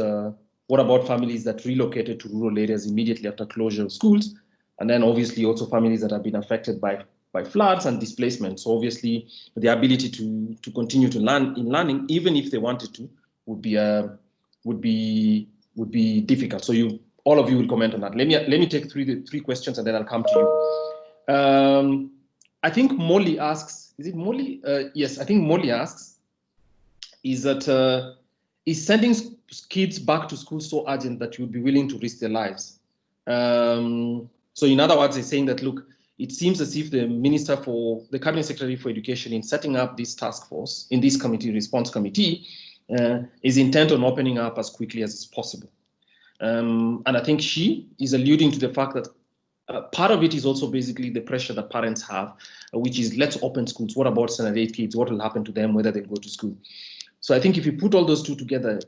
what about families that relocated to rural areas immediately after closure of schools, and then obviously also families that have been affected by floods and displacement. So obviously the ability to continue to learning, even if they wanted to, would be difficult. So all of you will comment on that. Let me take three questions and then I'll come to you. I think Molly asks, is it Molly? Yes, I think Molly asks, is sending kids back to school so urgent that you would be willing to risk their lives? So in other words, they're saying that, look, it seems as if the Cabinet Secretary for Education, in setting up this task force, in this committee, response committee, is intent on opening up as quickly as is possible. And I think she is alluding to the fact that part of it is also basically the pressure that parents have, which is let's open schools. What about standard 8 kids? What will happen to them, whether they'll go to school? So I think if you put all those two together,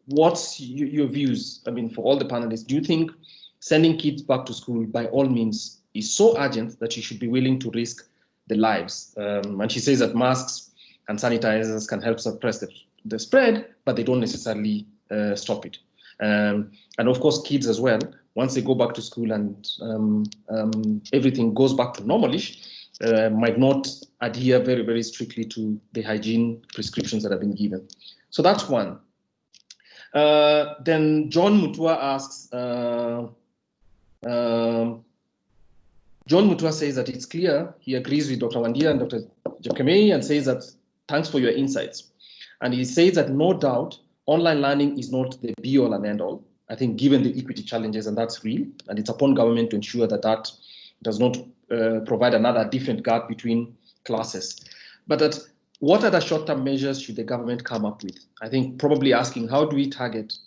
what's your views? I mean, for all the panelists, do you think sending kids back to school by all means is so urgent that you should be willing to risk the lives? And she says that masks and sanitizers can help suppress the spread, but they don't necessarily stop it. And of course, kids as well, once they go back to school and everything goes back to normalish, might not adhere very, very strictly to the hygiene prescriptions that have been given. So that's one. Then John Mutua asks, John Mutua says that it's clear he agrees with Dr. Wandia and Dr. Jepkemei and says that thanks for your insights. And he says that no doubt online learning is not the be all and end all. I think given the equity challenges, and that's real, and it's upon government to ensure that that does not provide another different gap between classes. But what other short-term measures should the government come up with? I think probably asking how do we target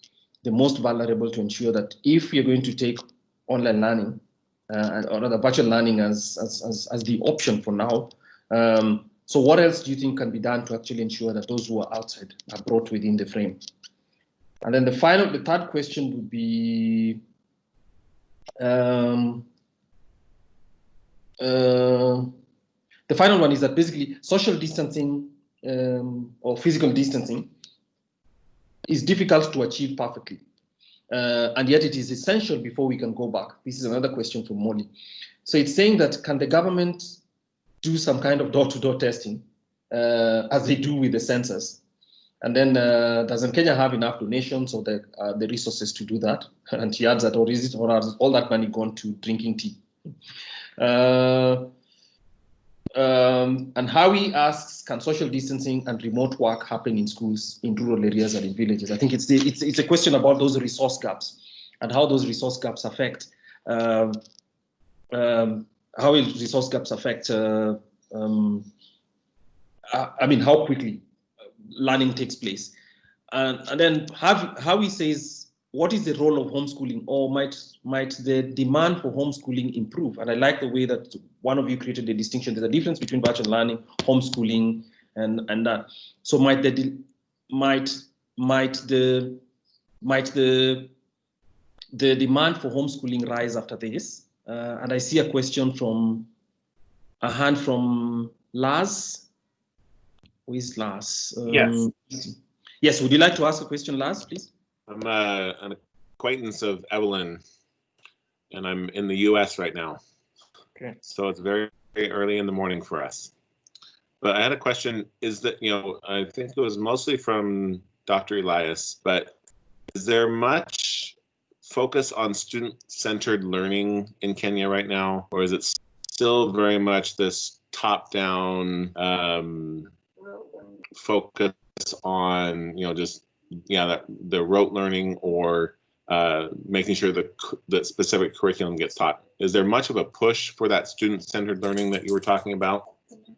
the most vulnerable to ensure that if we're going to take online learning or rather virtual learning as the option for now, so what else do you think can be done to actually ensure that those who are outside are brought within the frame? And then the third question would be, the final one is that basically social distancing or physical distancing is difficult to achieve perfectly. And yet it is essential before we can go back. This is another question from Molly. So it's saying that can the government do some kind of door-to-door testing as they do with the census? And then doesn't Kenya have enough donations or the resources to do that? And she adds that, or is all that money gone to drinking tea? And Howie asks, can social distancing and remote work happen in schools in rural areas and in villages? I think it's a question about those resource gaps and how those resource gaps affect how will resource gaps affect I mean how quickly learning takes place. And then Howie says, what is the role of homeschooling, or might the demand for homeschooling improve? And I like the way that one of you created the distinction. There's a difference between virtual learning, homeschooling, and that. So might the demand for homeschooling rise after this? And I see a question from a hand from Lars. Who is Lars? Yes. Yes. Would you like to ask a question, Lars, please? I'm an acquaintance of Evelyn, and I'm in the U.S. right now. Okay. So it's very, very early in the morning for us. But I had a question, is that, I think it was mostly from Dr. Elias, but is there much focus on student-centered learning in Kenya right now? Or is it still very much this top-down focus on, just the rote learning or making sure the specific curriculum gets taught? Is there much of a push for that student-centered learning that you were talking about?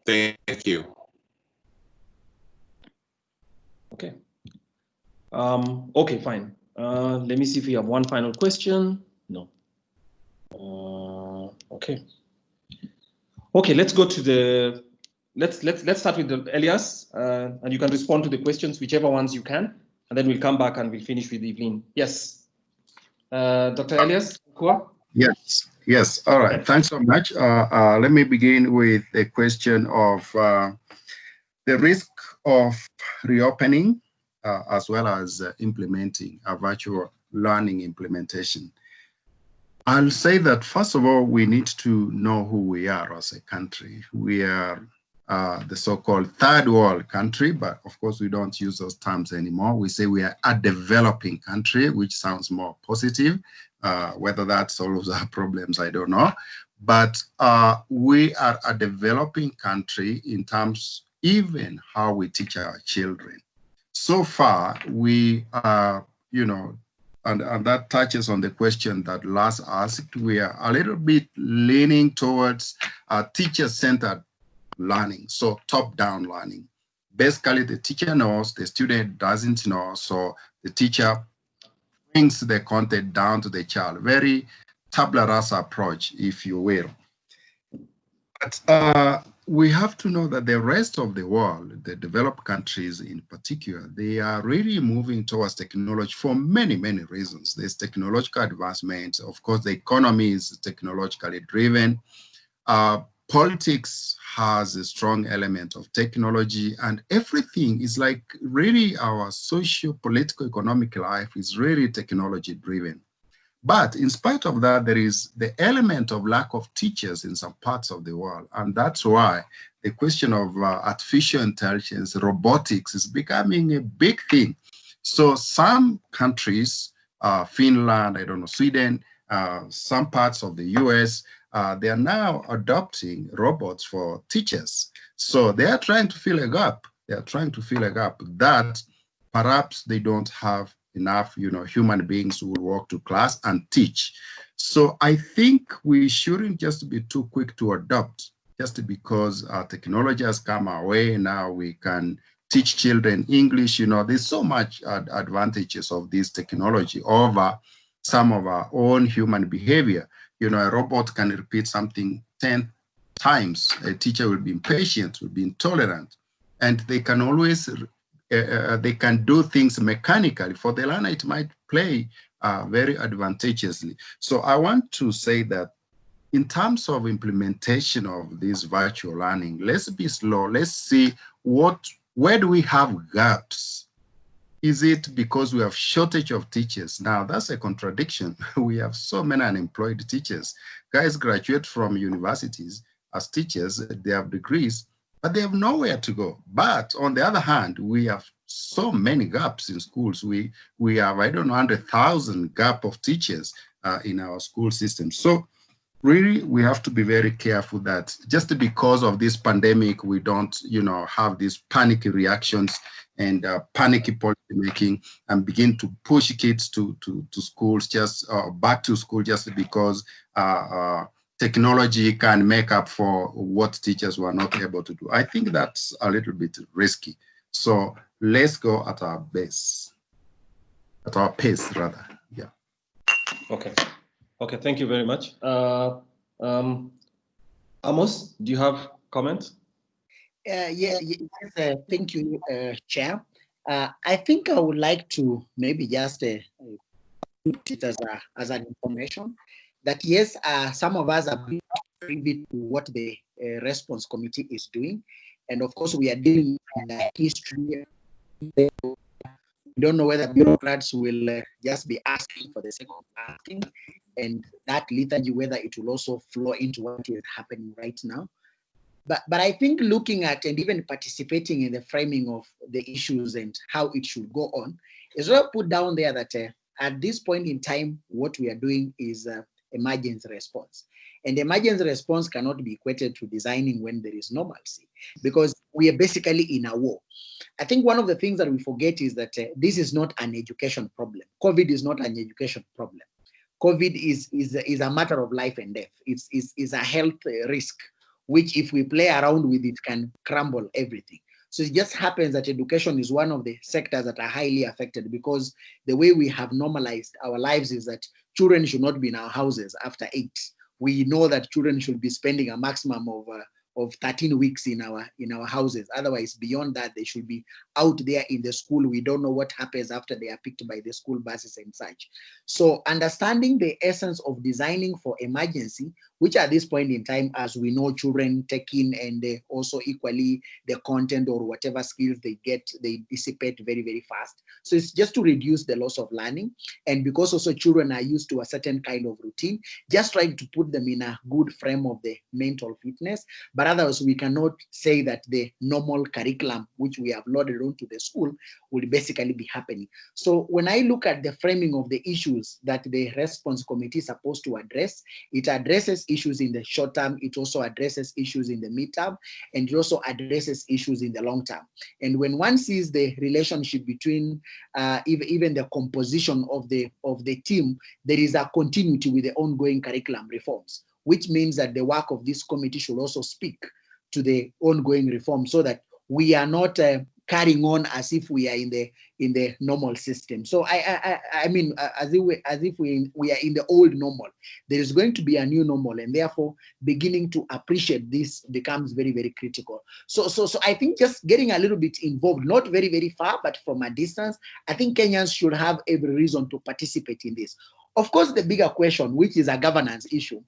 Thank you. Okay. Okay, fine. Let me see if we have one final question. No. Okay. Okay, let's go to the. Let's start with Elias, and you can respond to the questions, whichever ones you can, and then we'll come back and we'll finish with Evelyn. Yes, Dr. Elias. Yes. All right. Thanks so much. Let me begin with the question of the risk of reopening as well as implementing a virtual learning implementation. I'll say that first of all, we need to know who we are as a country. We are the so-called third world country, but of course we don't use those terms anymore. We say we are a developing country, which sounds more positive. Whether that solves our problems, I don't know. But we are a developing country in terms even how we teach our children. So far, we are, and that touches on the question that Lars asked. We are a little bit leaning towards teacher-centered learning, so top-down learning. Basically, the teacher knows, the student doesn't know, so the teacher brings the content down to the child. Very tabula rasa approach, if you will. But we have to know that the rest of the world, the developed countries in particular, they are really moving towards technology for many, many reasons. There's technological advancement. Of course, the economy is technologically driven. Politics has a strong element of technology, and everything is like really our socio-political economic life is really technology driven. But in spite of that, there is the element of lack of teachers in some parts of the world. And that's why the question of artificial intelligence, robotics is becoming a big thing. So some countries, Finland, I don't know, Sweden, some parts of the US, they are now adopting robots for teachers. So they are trying to fill a gap. They are trying to fill a gap that perhaps they don't have enough, human beings who will walk to class and teach. So I think we shouldn't just be too quick to adopt just because technology has come our way. Now we can teach children English. There's so much advantages of this technology over some of our own human behavior. A robot can repeat something 10 times. A teacher will be impatient, will be intolerant, and they can always they can do things mechanically. For the learner, it might play very advantageously. So I want to say that in terms of implementation of this virtual learning, let's be slow. Let's see where do we have gaps? Is it because we have shortage of teachers? Now, that's a contradiction. We have so many unemployed teachers. Guys graduate from universities as teachers, they have degrees, but they have nowhere to go. But on the other hand, we have so many gaps in schools. We have, 100,000 gap of teachers in our school system. So really, we have to be very careful that just because of this pandemic, we don't, have these panicky reactions and panicky policy making and begin to push kids to schools, just back to school just because technology can make up for what teachers were not able to do. I think that's a little bit risky. So let's go at our pace, rather. Yeah. Okay, thank you very much. Amos, do you have comments? Yes, thank you, Chair. I think I would like to maybe just put it as an information that yes, some of us are privy to what the response committee is doing, and of course we are dealing with the history. We don't know whether bureaucrats will just be asking for the sake of asking, and that liturgy whether it will also flow into what is happening right now. But I think looking at and even participating in the framing of the issues and how it should go on is well put down there that at this point in time, what we are doing is emergency response. And emergency response cannot be equated to designing when there is normalcy, because we are basically in a war. I think one of the things that we forget is that this is not an education problem. COVID is not an education problem. COVID is a matter of life and death. It's a health risk, which if we play around with it can crumble everything. So it just happens that education is one of the sectors that are highly affected, because the way we have normalized our lives is that children should not be in our houses after 8. We know that children should be spending a maximum of 13 weeks in our houses. Otherwise, beyond that, they should be out there in the school. We don't know what happens after they are picked by the school buses and such. So understanding the essence of designing for emergency, which at this point in time, as we know, children take in, and also equally the content or whatever skills they get, they dissipate very, very fast. So it's just to reduce the loss of learning. And because also children are used to a certain kind of routine, just trying to put them in a good frame of the mental fitness. But otherwise, we cannot say that the normal curriculum, which we have loaded onto the school, will basically be happening. So when I look at the framing of the issues that the response committee is supposed to address, it addresses issues in the short term, it also addresses issues in the midterm, and it also addresses issues in the long term. And when one sees the relationship between even the composition of the team, there is a continuity with the ongoing curriculum reforms, which means that the work of this committee should also speak to the ongoing reform, so that we are not carrying on as if we are in the normal system. So I mean, as if we are in the old normal. There is going to be a new normal, and therefore beginning to appreciate this becomes very, very critical. So I think just getting a little bit involved, not very, very far, but from a distance, I think Kenyans should have every reason to participate in this. Of course, the bigger question, which is a governance issue,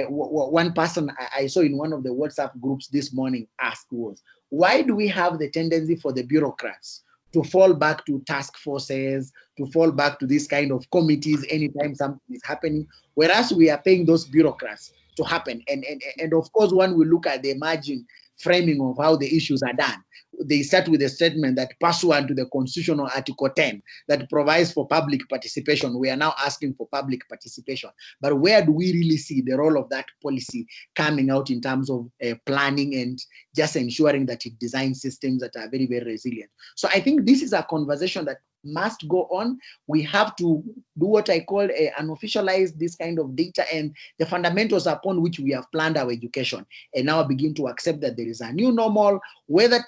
one person I saw in one of the WhatsApp groups this morning asked was, why do we have the tendency for the bureaucrats to fall back to task forces, to fall back to this kind of committees anytime something is happening, whereas we are paying those bureaucrats to happen? And of course, one will look at the emerging framing of how the issues are done. They start with a statement that pursuant to the constitutional Article 10 that provides for public participation, we are now asking for public participation. But where do we really see the role of that policy coming out in terms of planning and just ensuring that it designs systems that are very, very resilient? So I think this is a conversation that must go on. We have to do what I call unofficialize this kind of data and the fundamentals upon which we have planned our education, and now begin to accept that there is a new normal, whether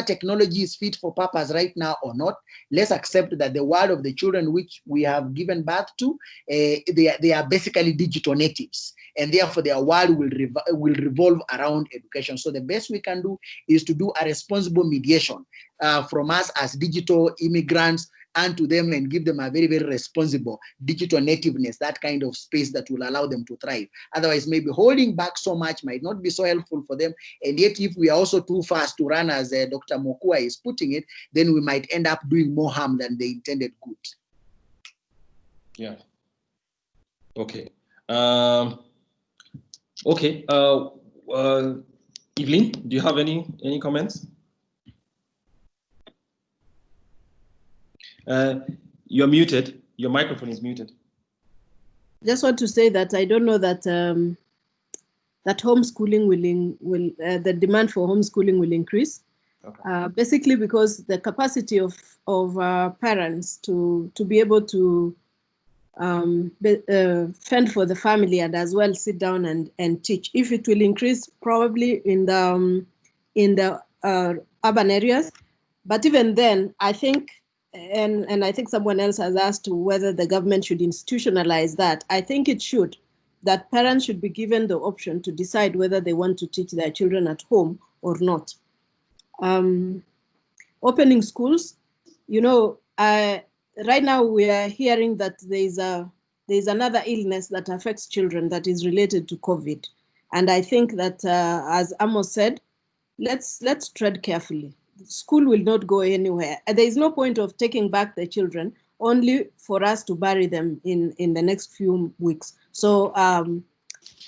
technology is fit for purpose right now or not. Let's accept that the world of the children which we have given birth to, they are basically digital natives, and therefore their world will revolve around education. So the best we can do is to do a responsible mediation from us as digital immigrants and to them, and give them a very, very responsible digital nativeness, that kind of space that will allow them to thrive. Otherwise, maybe holding back so much might not be so helpful for them. And yet, if we are also too fast to run, as Dr. Mokua is putting it, then we might end up doing more harm than the intended good. Yeah. Okay. Okay. Evelyn, do you have any comments? You're muted. Your microphone is muted. Just want to say that I don't know that that homeschooling will the demand for homeschooling will increase. Okay. Basically because the capacity of parents to be able to fend for the family and as well sit down and teach. If it will increase, probably in the urban areas, but even then, I think. And I think someone else has asked whether the government should institutionalize that. I think it should, that parents should be given the option to decide whether they want to teach their children at home or not. Opening schools, you know, right now we are hearing that there's another illness that affects children that is related to COVID. And I think that, as Amos said, let's tread carefully. School will not go anywhere. There is no point of taking back the children only for us to bury them in the next few weeks. So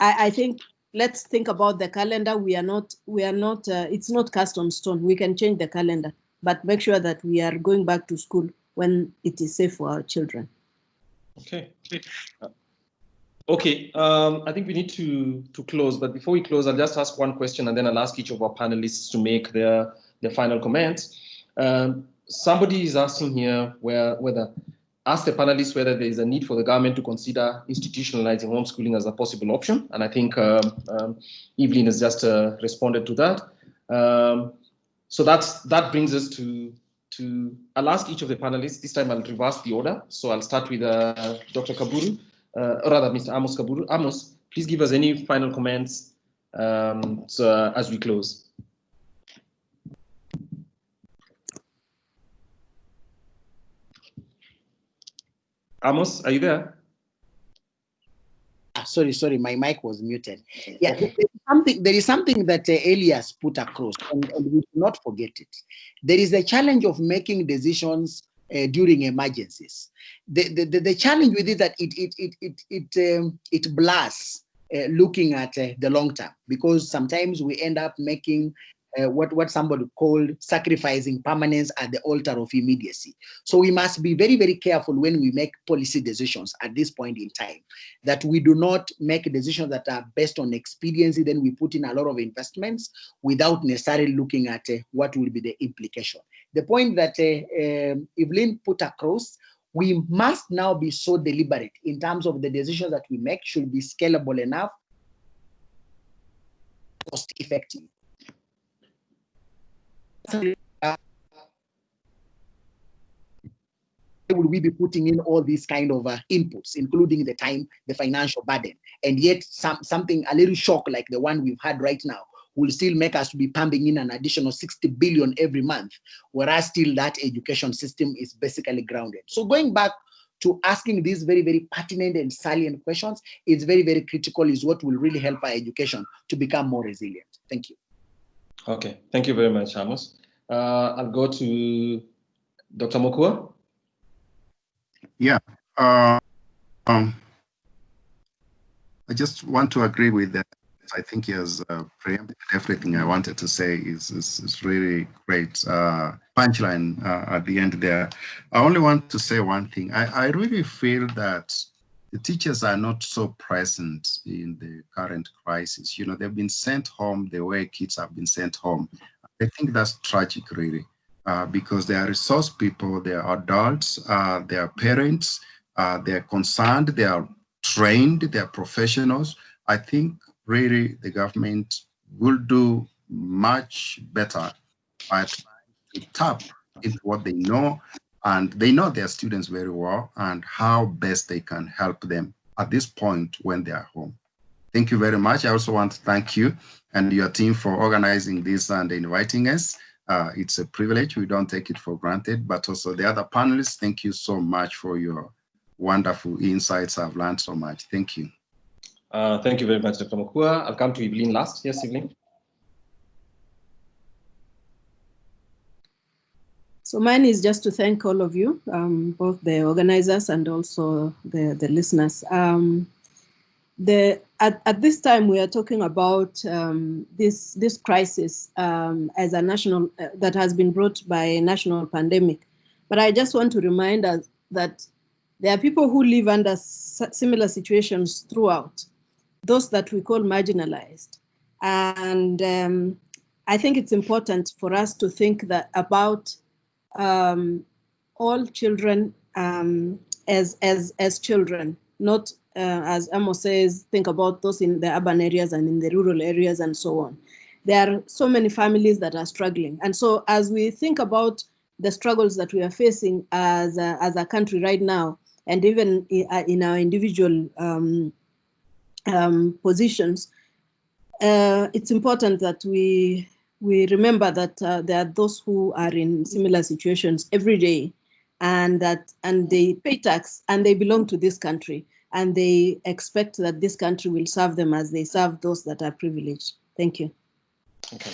I think let's think about the calendar. We are not. It's not cast on stone. We can change the calendar, but make sure that we are going back to school when it is safe for our children. Okay. Okay. I think we need to close. But before we close, I'll just ask one question, and then I'll ask each of our panelists to make their final comments. Somebody is asking here ask the panelists whether there is a need for the government to consider institutionalizing homeschooling as a possible option. And I think Evelyn has just responded to that. So that brings us to I'll ask each of the panelists. This time I'll reverse the order. So I'll start with Dr. Kaburu, or rather Mr. Amos Kaburu. Amos, please give us any final comments as we close. Amos, are you there? Sorry, my mic was muted. Yeah, there is something that Elias put across, and we should not forget it. There is a challenge of making decisions during emergencies. The challenge with it that it blurs looking at the long term, because sometimes we end up making what somebody called sacrificing permanence at the altar of immediacy. So we must be very, very careful when we make policy decisions at this point in time, that we do not make decisions that are based on expediency, then we put in a lot of investments without necessarily looking at what will be the implication. The point that Evelyn put across, we must now be so deliberate in terms of the decisions that we make should be scalable enough, cost effective. Will we be putting in all these kind of inputs, including the time, the financial burden, and yet something a little shock like the one we've had right now will still make us to be pumping in an additional 60 billion every month, whereas still that education system is basically grounded. So going back to asking these very, very pertinent and salient questions, it's very, very critical, is what will really help our education to become more resilient. Thank you. Okay, thank you very much, Amos. I'll go to Dr. Mokua. Yeah, I just want to agree with that. I think he has preempted everything I wanted to say. Is really great punchline at the end there. I only want to say one thing. I really feel that the teachers are not so present in the current crisis. You know, they've been sent home the way kids have been sent home. I think that's tragic, really. Because they are resource people, they are adults, they are parents, they are concerned, they are trained, they are professionals. I think really the government will do much better by trying to tap into what they know, and they know their students very well and how best they can help them at this point when they are home. Thank you very much. I also want to thank you and your team for organizing this and inviting us. It's a privilege. We don't take it for granted, but also the other panelists, thank you so much for your wonderful insights. I've learned so much. Thank you. Thank you very much, Dr. Mokua. I'll come to Evelyn last. Yes, Evelyn. So mine is just to thank all of you, both the organizers and also the listeners. At this time, we are talking about this crisis as a national that has been brought by a national pandemic. But I just want to remind us that there are people who live under similar situations throughout, those that we call marginalized. And I think it's important for us to think that about all children as children, not as Amos says, think about those in the urban areas and in the rural areas and so on. There are so many families that are struggling. And so as we think about the struggles that we are facing as a country right now, and even in our individual positions, it's important that we remember that there are those who are in similar situations every day, and they pay tax and they belong to this country, and they expect that this country will serve them as they serve those that are privileged. Thank you. Okay.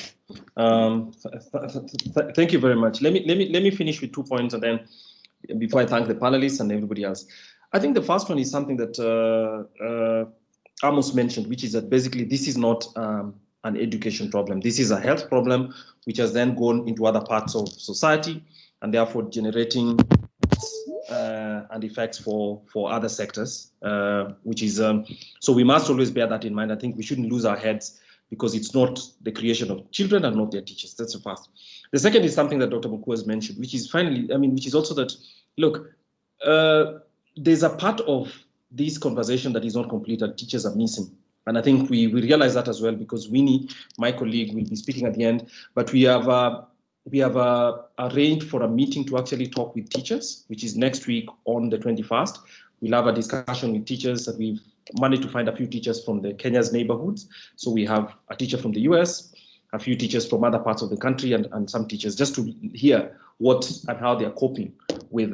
Thank you very much. Let me finish with 2 points, and then before I thank the panelists and everybody else. I think the first one is something that Amos mentioned, which is that basically this is not an education problem. This is a health problem, which has then gone into other parts of society, and therefore generating and effects for other sectors, which is, so we must always bear that in mind. I think we shouldn't lose our heads because it's not the creation of children and not their teachers. That's the first. The second is something that Dr. Mokua has mentioned, which is finally, which is also that, look, there's a part of this conversation that is not complete that teachers are missing. And I think we realize that as well, because Winnie, my colleague, will be speaking at the end, but we have arranged for a meeting to actually talk with teachers, which is next week on the 21st. We'll have a discussion with teachers that we've managed to find a few teachers from the Kenya's neighborhoods. So we have a teacher from the US, a few teachers from other parts of the country, and some teachers, just to hear what and how they are coping with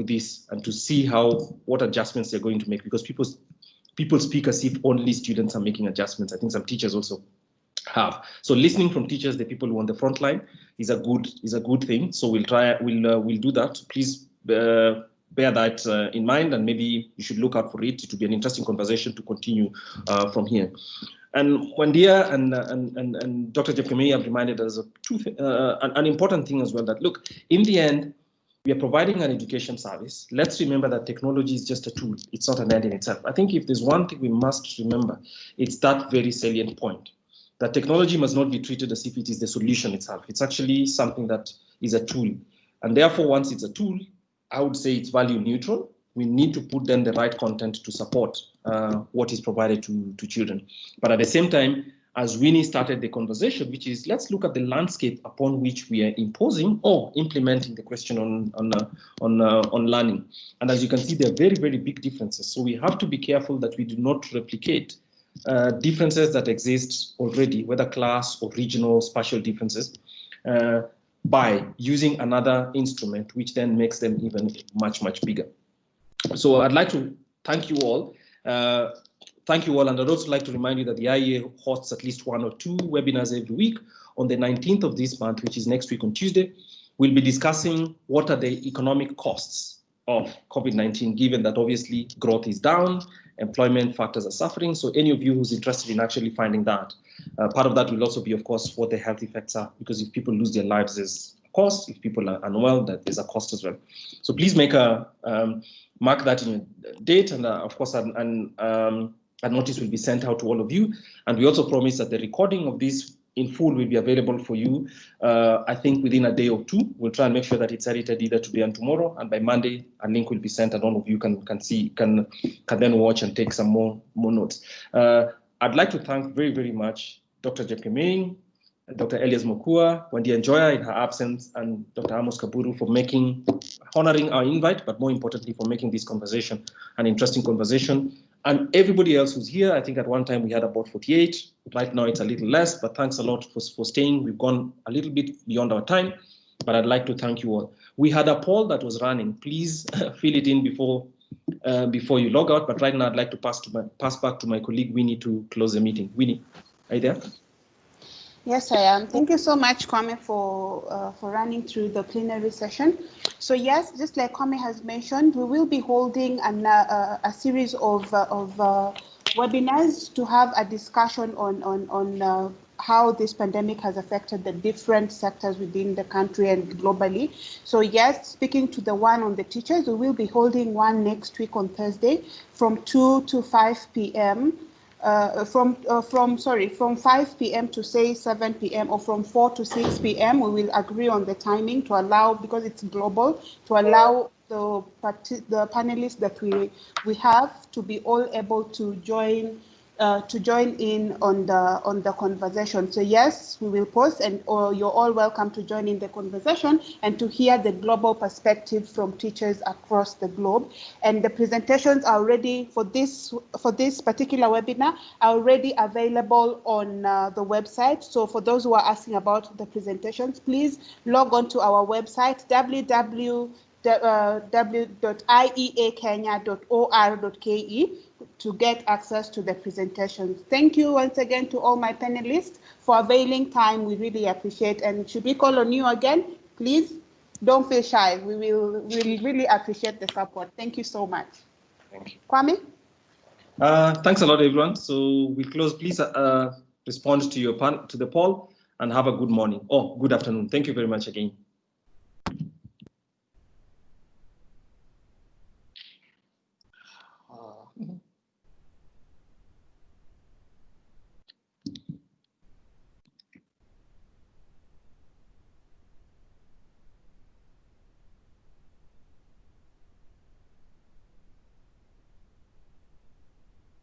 this, and to see what adjustments they're going to make, because people speak as if only students are making adjustments. I think some teachers also have. So listening from teachers, the people who are on the front line, is a good thing. So we'll do that. Please bear that in mind, and maybe you should look out for it. It will be an interesting conversation to continue from here. And Wandia and Dr. Jepkemei have reminded us of an important thing as well, that look, in the end, we are providing an education service. Let's remember that technology is just a tool. It's not an end in itself. I think if there's one thing we must remember, it's that very salient point, that technology must not be treated as if it is the solution itself. It's actually something that is a tool. And therefore, once it's a tool, I would say it's value neutral. We need to put then the right content to support what is provided to children. But at the same time, as Winnie started the conversation, which is let's look at the landscape upon which we are imposing or implementing the question on learning. And as you can see, there are very, very big differences. So we have to be careful that we do not replicate differences that exist already, whether class or regional spatial differences, by using another instrument, which then makes them even much, much bigger. So I'd like to thank you all. Thank you all, and I'd also like to remind you that the IEA hosts at least 1 or 2 webinars every week. On the 19th of this month, which is next week on Tuesday, we'll be discussing what are the economic costs of COVID-19, given that obviously growth is down, employment factors are suffering. So any of you who's interested in actually finding that, part of that will also be, of course, what the health effects are, because if people lose their lives, there's a cost. If people are unwell, that there's a cost as well. So please make a mark that in your date, and of course, a notice will be sent out to all of you. And we also promise that the recording of this in full will be available for you, I think within a day or 2. We'll try and make sure that it's edited either today and tomorrow, and by Monday, a link will be sent and all of you can then watch and take some more notes. I'd like to thank very, very much Dr. Jepkemei, Dr. Elias Mokua, Wendy Njoya in her absence, and Dr. Amos Kaburu for honoring our invite, but more importantly for making this conversation an interesting conversation. And everybody else who's here, I think at one time we had about 48. Right now it's a little less, but thanks a lot for staying. We've gone a little bit beyond our time, but I'd like to thank you all. We had a poll that was running. Please fill it in before you log out. But right now I'd like to pass back to my colleague Winnie to close the meeting. Winnie, are you there? Yes, I am. Thank you so much, Kwame, for running through the plenary session. So yes, just like Kwame has mentioned, we will be holding a series of webinars to have a discussion on how this pandemic has affected the different sectors within the country and globally. So yes, speaking to the one on the teachers, we will be holding one next week on Thursday from 2 to 5 p.m. From 5 p.m. to say 7 p.m. or from 4 to 6 p.m. We will agree on the timing to allow, because it's global, to allow the panelists that we have to be all able to join in on the conversation. So yes, we will post, and you're all welcome to join in the conversation and to hear the global perspective from teachers across the globe. And the presentations are already for this particular webinar are already available on the website. So for those who are asking about the presentations, please log on to our website www.ieakenya.or.ke to get access to the presentations. Thank you once again to all my panelists for availing time. We really appreciate. And should we call on you again, please don't feel shy. We really appreciate the support. Thank you so much. Thank you. Kwame? Thanks a lot, everyone. So we close. Please respond to the poll and have a good morning. Oh, good afternoon. Thank you very much again.